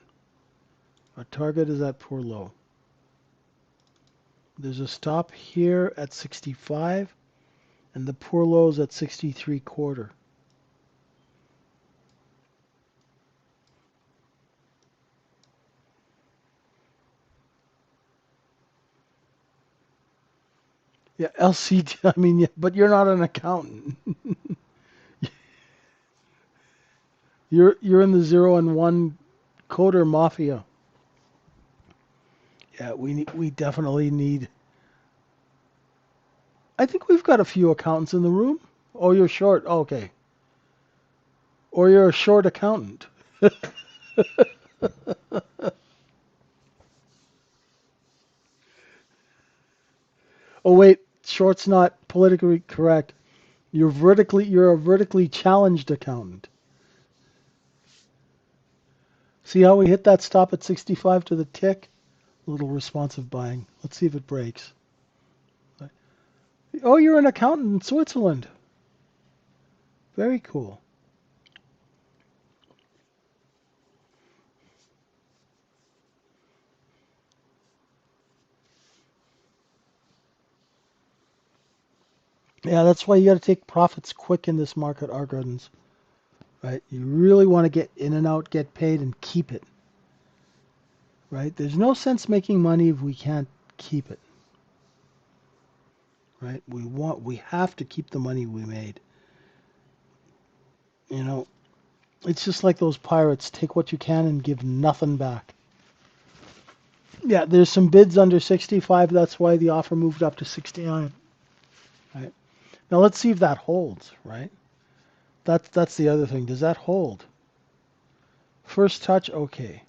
Our target is that poor low. There's a stop here at 65, and the poor low is at 63.25. Yeah, LCD. I mean, yeah, but you're not an accountant. You're in the 0 and 1 coder mafia. Yeah, we definitely need. I think we've got a few accountants in the room. Oh, you're short. Oh, okay. Or you're a short accountant. Oh wait, short's not politically correct. You're a vertically challenged accountant. See how we hit that stop at 65 to the tick? A little responsive buying. Let's see if it breaks. Oh, you're an accountant in Switzerland. Very cool. Yeah, that's why you got to take profits quick in this market, R Gardens. Right? You really want to get in and out, get paid, and keep it. Right? There's no sense making money if we can't keep it. Right? We have to keep the money we made. You know, it's just like those pirates. Take what you can and give nothing back. Yeah, there's some bids under 65. That's why the offer moved up to 69. Right? Now let's see if that holds, right? That's the other thing. Does that hold? First touch, okay.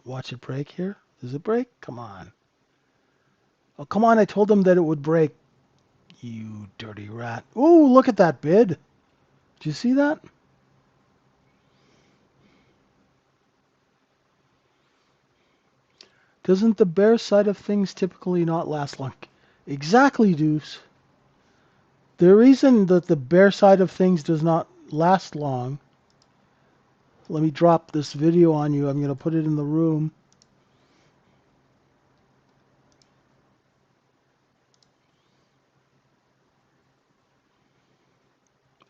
Watch it break here. Does it break? Come on. Oh, come on. I told them that it would break. You dirty rat. Ooh, look at that bid. Did you see that? Doesn't the bear side of things typically not last long? Exactly, Deuce. The reason that the bear side of things does not last long, let me drop this video on you. I'm going to put it in the room.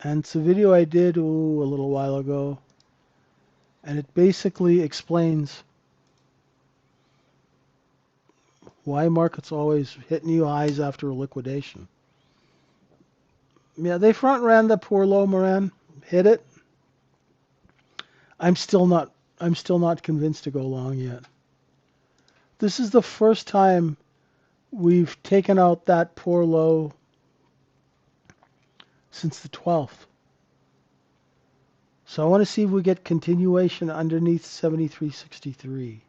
And it's a video I did a little while ago. And it basically explains why markets always hit new highs after a liquidation. Yeah, they front ran the poor low, Moran. Hit it. I'm still not convinced to go long yet. This is the first time we've taken out that poor low since the 12th. So I want to see if we get continuation underneath 73.63.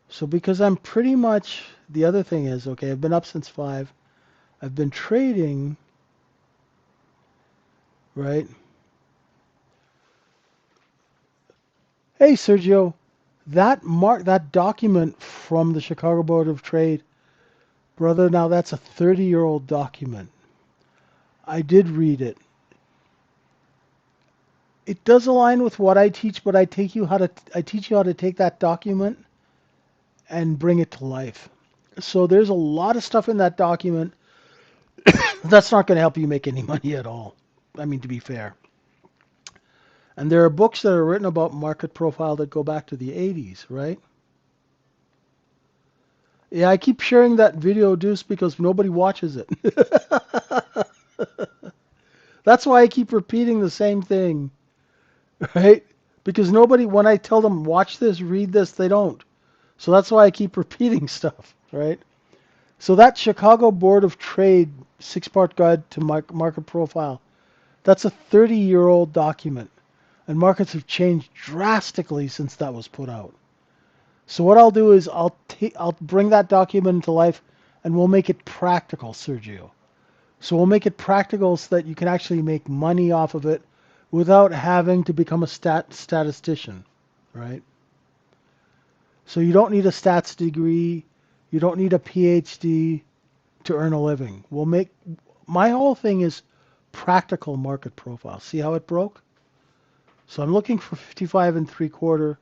So because I'm pretty much, the other thing is, okay, I've been up since 5. I've been trading, right? Hey, Sergio, that document from the Chicago Board of Trade, brother, now that's a 30-year-old document. I did read it. It does align with what I teach, but I teach you how to take that document and bring it to life. So there's a lot of stuff in that document that's not going to help you make any money at all. I mean, to be fair. And there are books that are written about market profile that go back to the 80s, right? Yeah, I keep sharing that video, Deuce, because nobody watches it. That's why I keep repeating the same thing, right? Because nobody, when I tell them, watch this, read this, they don't. So that's why I keep repeating stuff, right? So that Chicago Board of Trade six-part guide to market profile. That's a 30-year-old document, and markets have changed drastically since that was put out. So what I'll do is I'll bring that document to life, and we'll make it practical, Sergio. So we'll make it practical so that you can actually make money off of it without having to become a statistician, right? So you don't need a stats degree, you don't need a PhD to earn a living. My whole thing is practical market profile. See how it broke? So I'm looking for 55 and 3/4.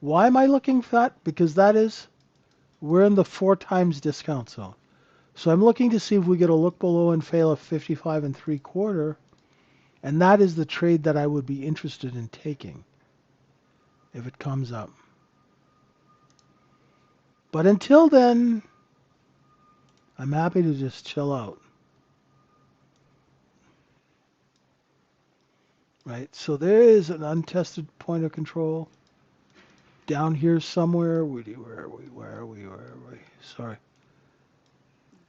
Why am I looking for that? Because we're in the 4 times discount zone. So I'm looking to see if we get a look below and fail at 55 and 3/4, and that is the trade that I would be interested in taking if it comes up. But until then, I'm happy to just chill out. Right? So there is an untested point of control down here somewhere. Where are we? Where are we? Where are we? Sorry.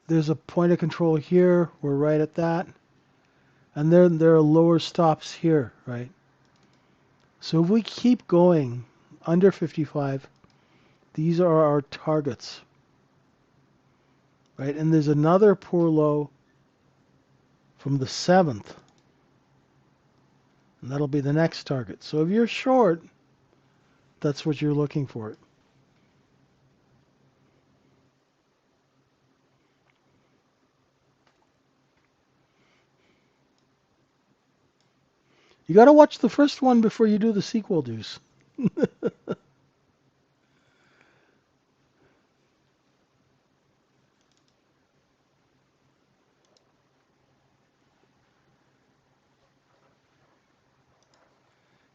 There's a point of control here. We're right at that. And then there are lower stops here, right? So if we keep going under 55, these are our targets, right? And there's another poor low from the 7th, and that'll be the next target. So if you're short, that's what you're looking for. You got to watch the first one before you do the sequel, Deuce.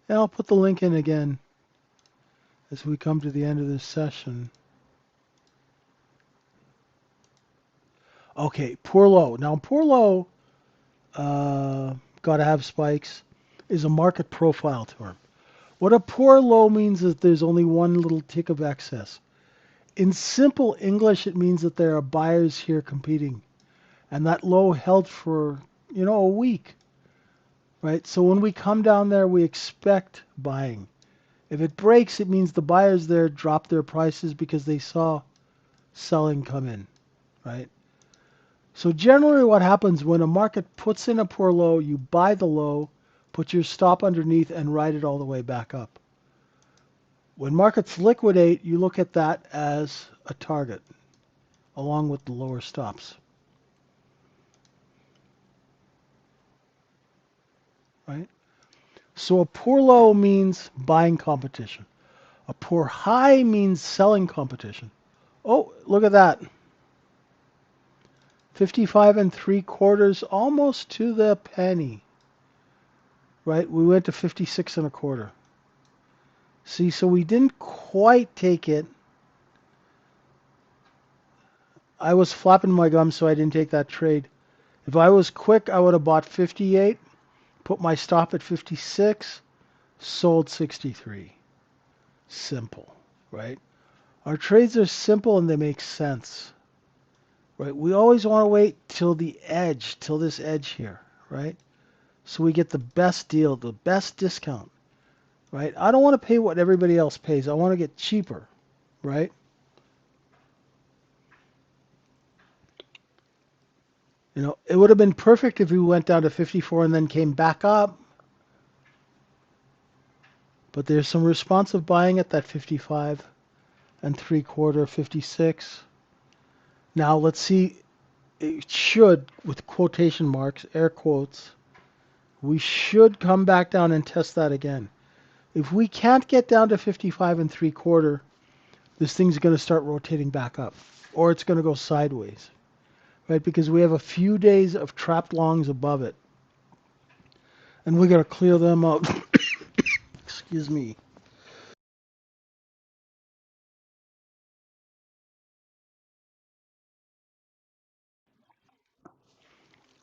And I'll put the link in again as we come to the end of this session. Okay, poor low. Now, poor low, got to have spikes, is a market profile term. What a poor low means is there's only one little tick of excess. In simple English, it means that there are buyers here competing, and that low held for, a week, right? So when we come down there, we expect buying. If it breaks, it means the buyers there drop their prices because they saw selling come in, right? So generally what happens when a market puts in a poor low, you buy the low, put your stop underneath, and ride it all the way back up. When markets liquidate, you look at that as a target along with the lower stops, right? So a poor low means buying competition. A poor high means selling competition. Oh, look at that. 55 and 3/4, almost to the penny, right? We went to 56 and a quarter. See, so we didn't quite take it. I was flapping my gums, so I didn't take that trade. If I was quick, I would have bought 58, put my stop at 56, sold 63. Simple, right? Our trades are simple and they make sense, right? We always want to wait till this edge here, right? So we get the best deal, the best discount, right? I don't want to pay what everybody else pays. I want to get cheaper, right? It would have been perfect if we went down to 54 and then came back up. But there's some responsive buying at that 55 and 3/4, 56. Now let's see. It should, with quotation marks, air quotes, we should come back down and test that again. If we can't get down to 55 and 3/4, this thing's going to start rotating back up, or it's going to go sideways, right? Because we have a few days of trapped longs above it, and we got to clear them out. Excuse me.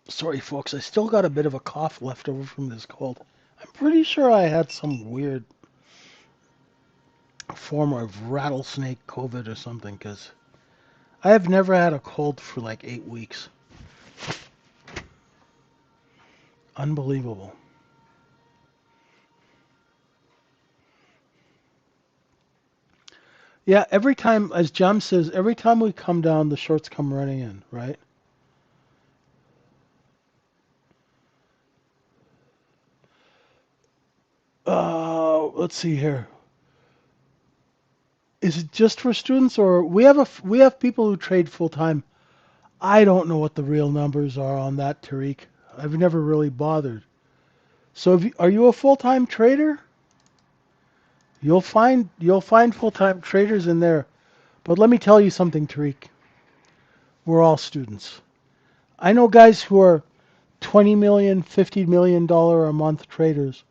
Sorry, folks. I still got a bit of a cough left over from this cold. I'm pretty sure I had some weird form of rattlesnake COVID or something, because I have never had a cold for like 8 weeks. Unbelievable. Yeah, every time, as Jam says, every time we come down, the shorts come running in, right? Let's see here. Is it just for students, or we have people who trade full time? I don't know what the real numbers are on that, Tariq. I've never really bothered. So, are you a full time trader? You'll find full time traders in there. But let me tell you something, Tariq. We're all students. I know guys who are 20 million, $50 million a month traders.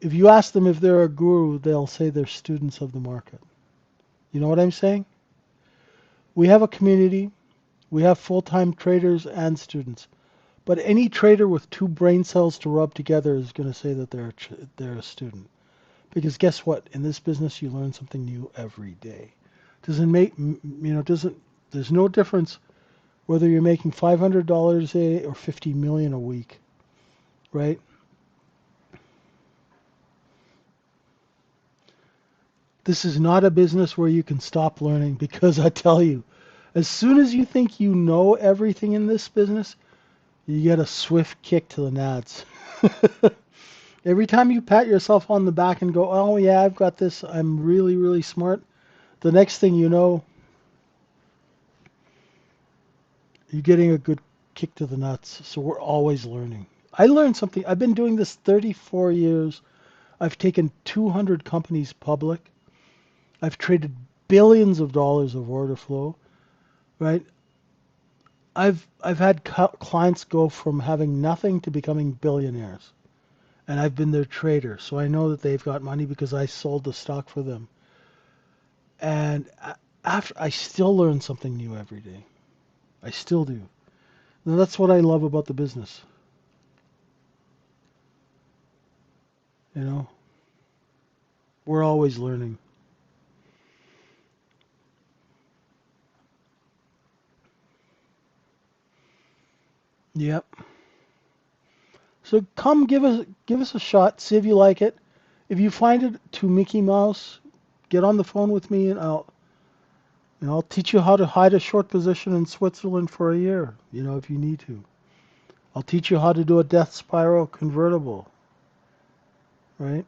If you ask them if they're a guru, they'll say they're students of the market. You know what I'm saying? We have a community. We have full-time traders and students. But any trader with two brain cells to rub together is going to say that they're a student. Because guess what? In this business, you learn something new every day. Doesn't make doesn't there's no difference whether you're making $500 a day or 50 million a week, right? This is not a business where you can stop learning because I tell you, as soon as you think you know everything in this business, you get a swift kick to the nads. Every time you pat yourself on the back and go, "Oh yeah, I've got this. I'm really, really smart." The next thing you know, you're getting a good kick to the nuts. So we're always learning. I learned something. I've been doing this 34 years. I've taken 200 companies public. I've traded billions of dollars of order flow, right? I've had clients go from having nothing to becoming billionaires, and I've been their trader, so I know that they've got money because I sold the stock for them. And after I still learn something new every day. I still do. And that's what I love about the business. You know, we're always learning. Yep. So come give us a shot. See if you like it. If you find it too Mickey Mouse, get on the phone with me and I'll teach you how to hide a short position in Switzerland for a year. If you need to. I'll teach you how to do a death spiral convertible. Right?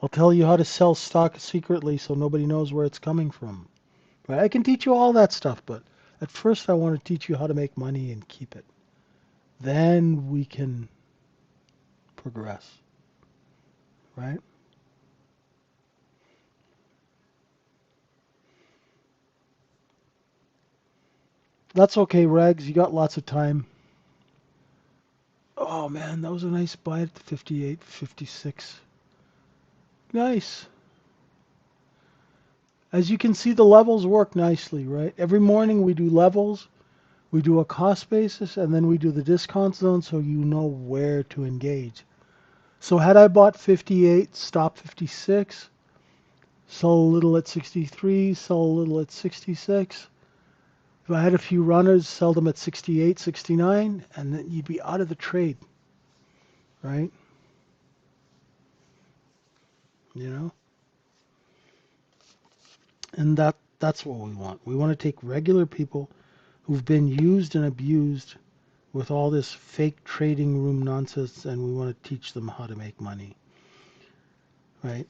I'll tell you how to sell stock secretly so nobody knows where it's coming from. Right? I can teach you all that stuff, but at first I want to teach you how to make money and keep it. Then we can progress. Right? That's okay, Rags. You got lots of time. Oh man, that was a nice buy at 58, 56. Nice. As you can see, the levels work nicely, right? Every morning we do levels, we do a cost basis, and then we do the discount zone so you know where to engage. So had I bought 58, stop 56, sell a little at 63, sell a little at 66. If I had a few runners, sell them at 68, 69, and then you'd be out of the trade, right? You know? And that's what we want. We want to take regular people who've been used and abused with all this fake trading room nonsense, and we want to teach them how to make money, right?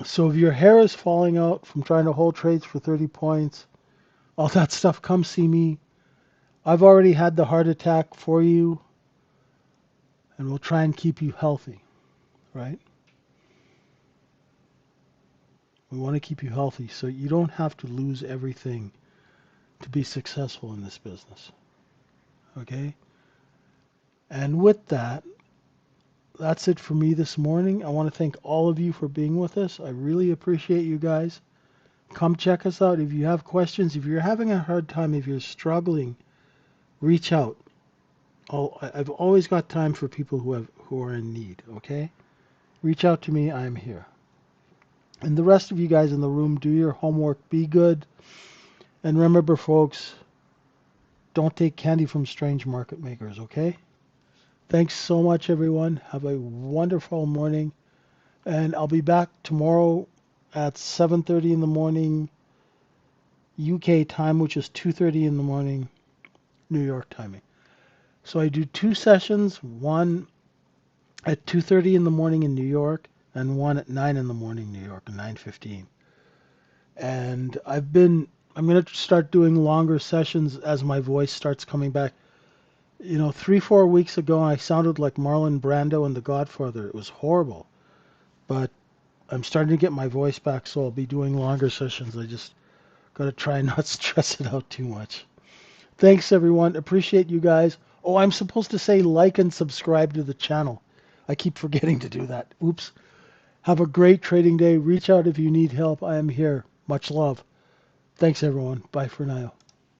So if your hair is falling out from trying to hold trades for 30 points, all that stuff, come see me. I've already had the heart attack for you, and we'll try and keep you healthy, right? We want to keep you healthy so you don't have to lose everything to be successful in this business, okay? And with that, that's it for me this morning. I want to thank all of you for being with us. I really appreciate you guys. Come check us out. If you have questions, if you're having a hard time, if you're struggling, reach out. I've always got time for people who are in need, okay? Reach out to me. I'm here. And the rest of you guys in the room, do your homework. Be good. And remember, folks, don't take candy from strange market makers, okay? Thanks so much, everyone. Have a wonderful morning. And I'll be back tomorrow at 7:30 in the morning UK time, which is 2:30 in the morning New York timing. So I do two sessions, one at 2:30 in the morning in New York and one at 9 in the morning New York, 9:15. And I'm going to start doing longer sessions as my voice starts coming back. 3-4 weeks ago I sounded like Marlon Brando in The Godfather. It was horrible. But I'm starting to get my voice back, so I'll be doing longer sessions. I just got to try and not stress it out too much. Thanks, everyone. Appreciate you guys. Oh, I'm supposed to say like and subscribe to the channel. I keep forgetting to do that. Oops. Have a great trading day. Reach out if you need help. I am here. Much love. Thanks, everyone. Bye for now.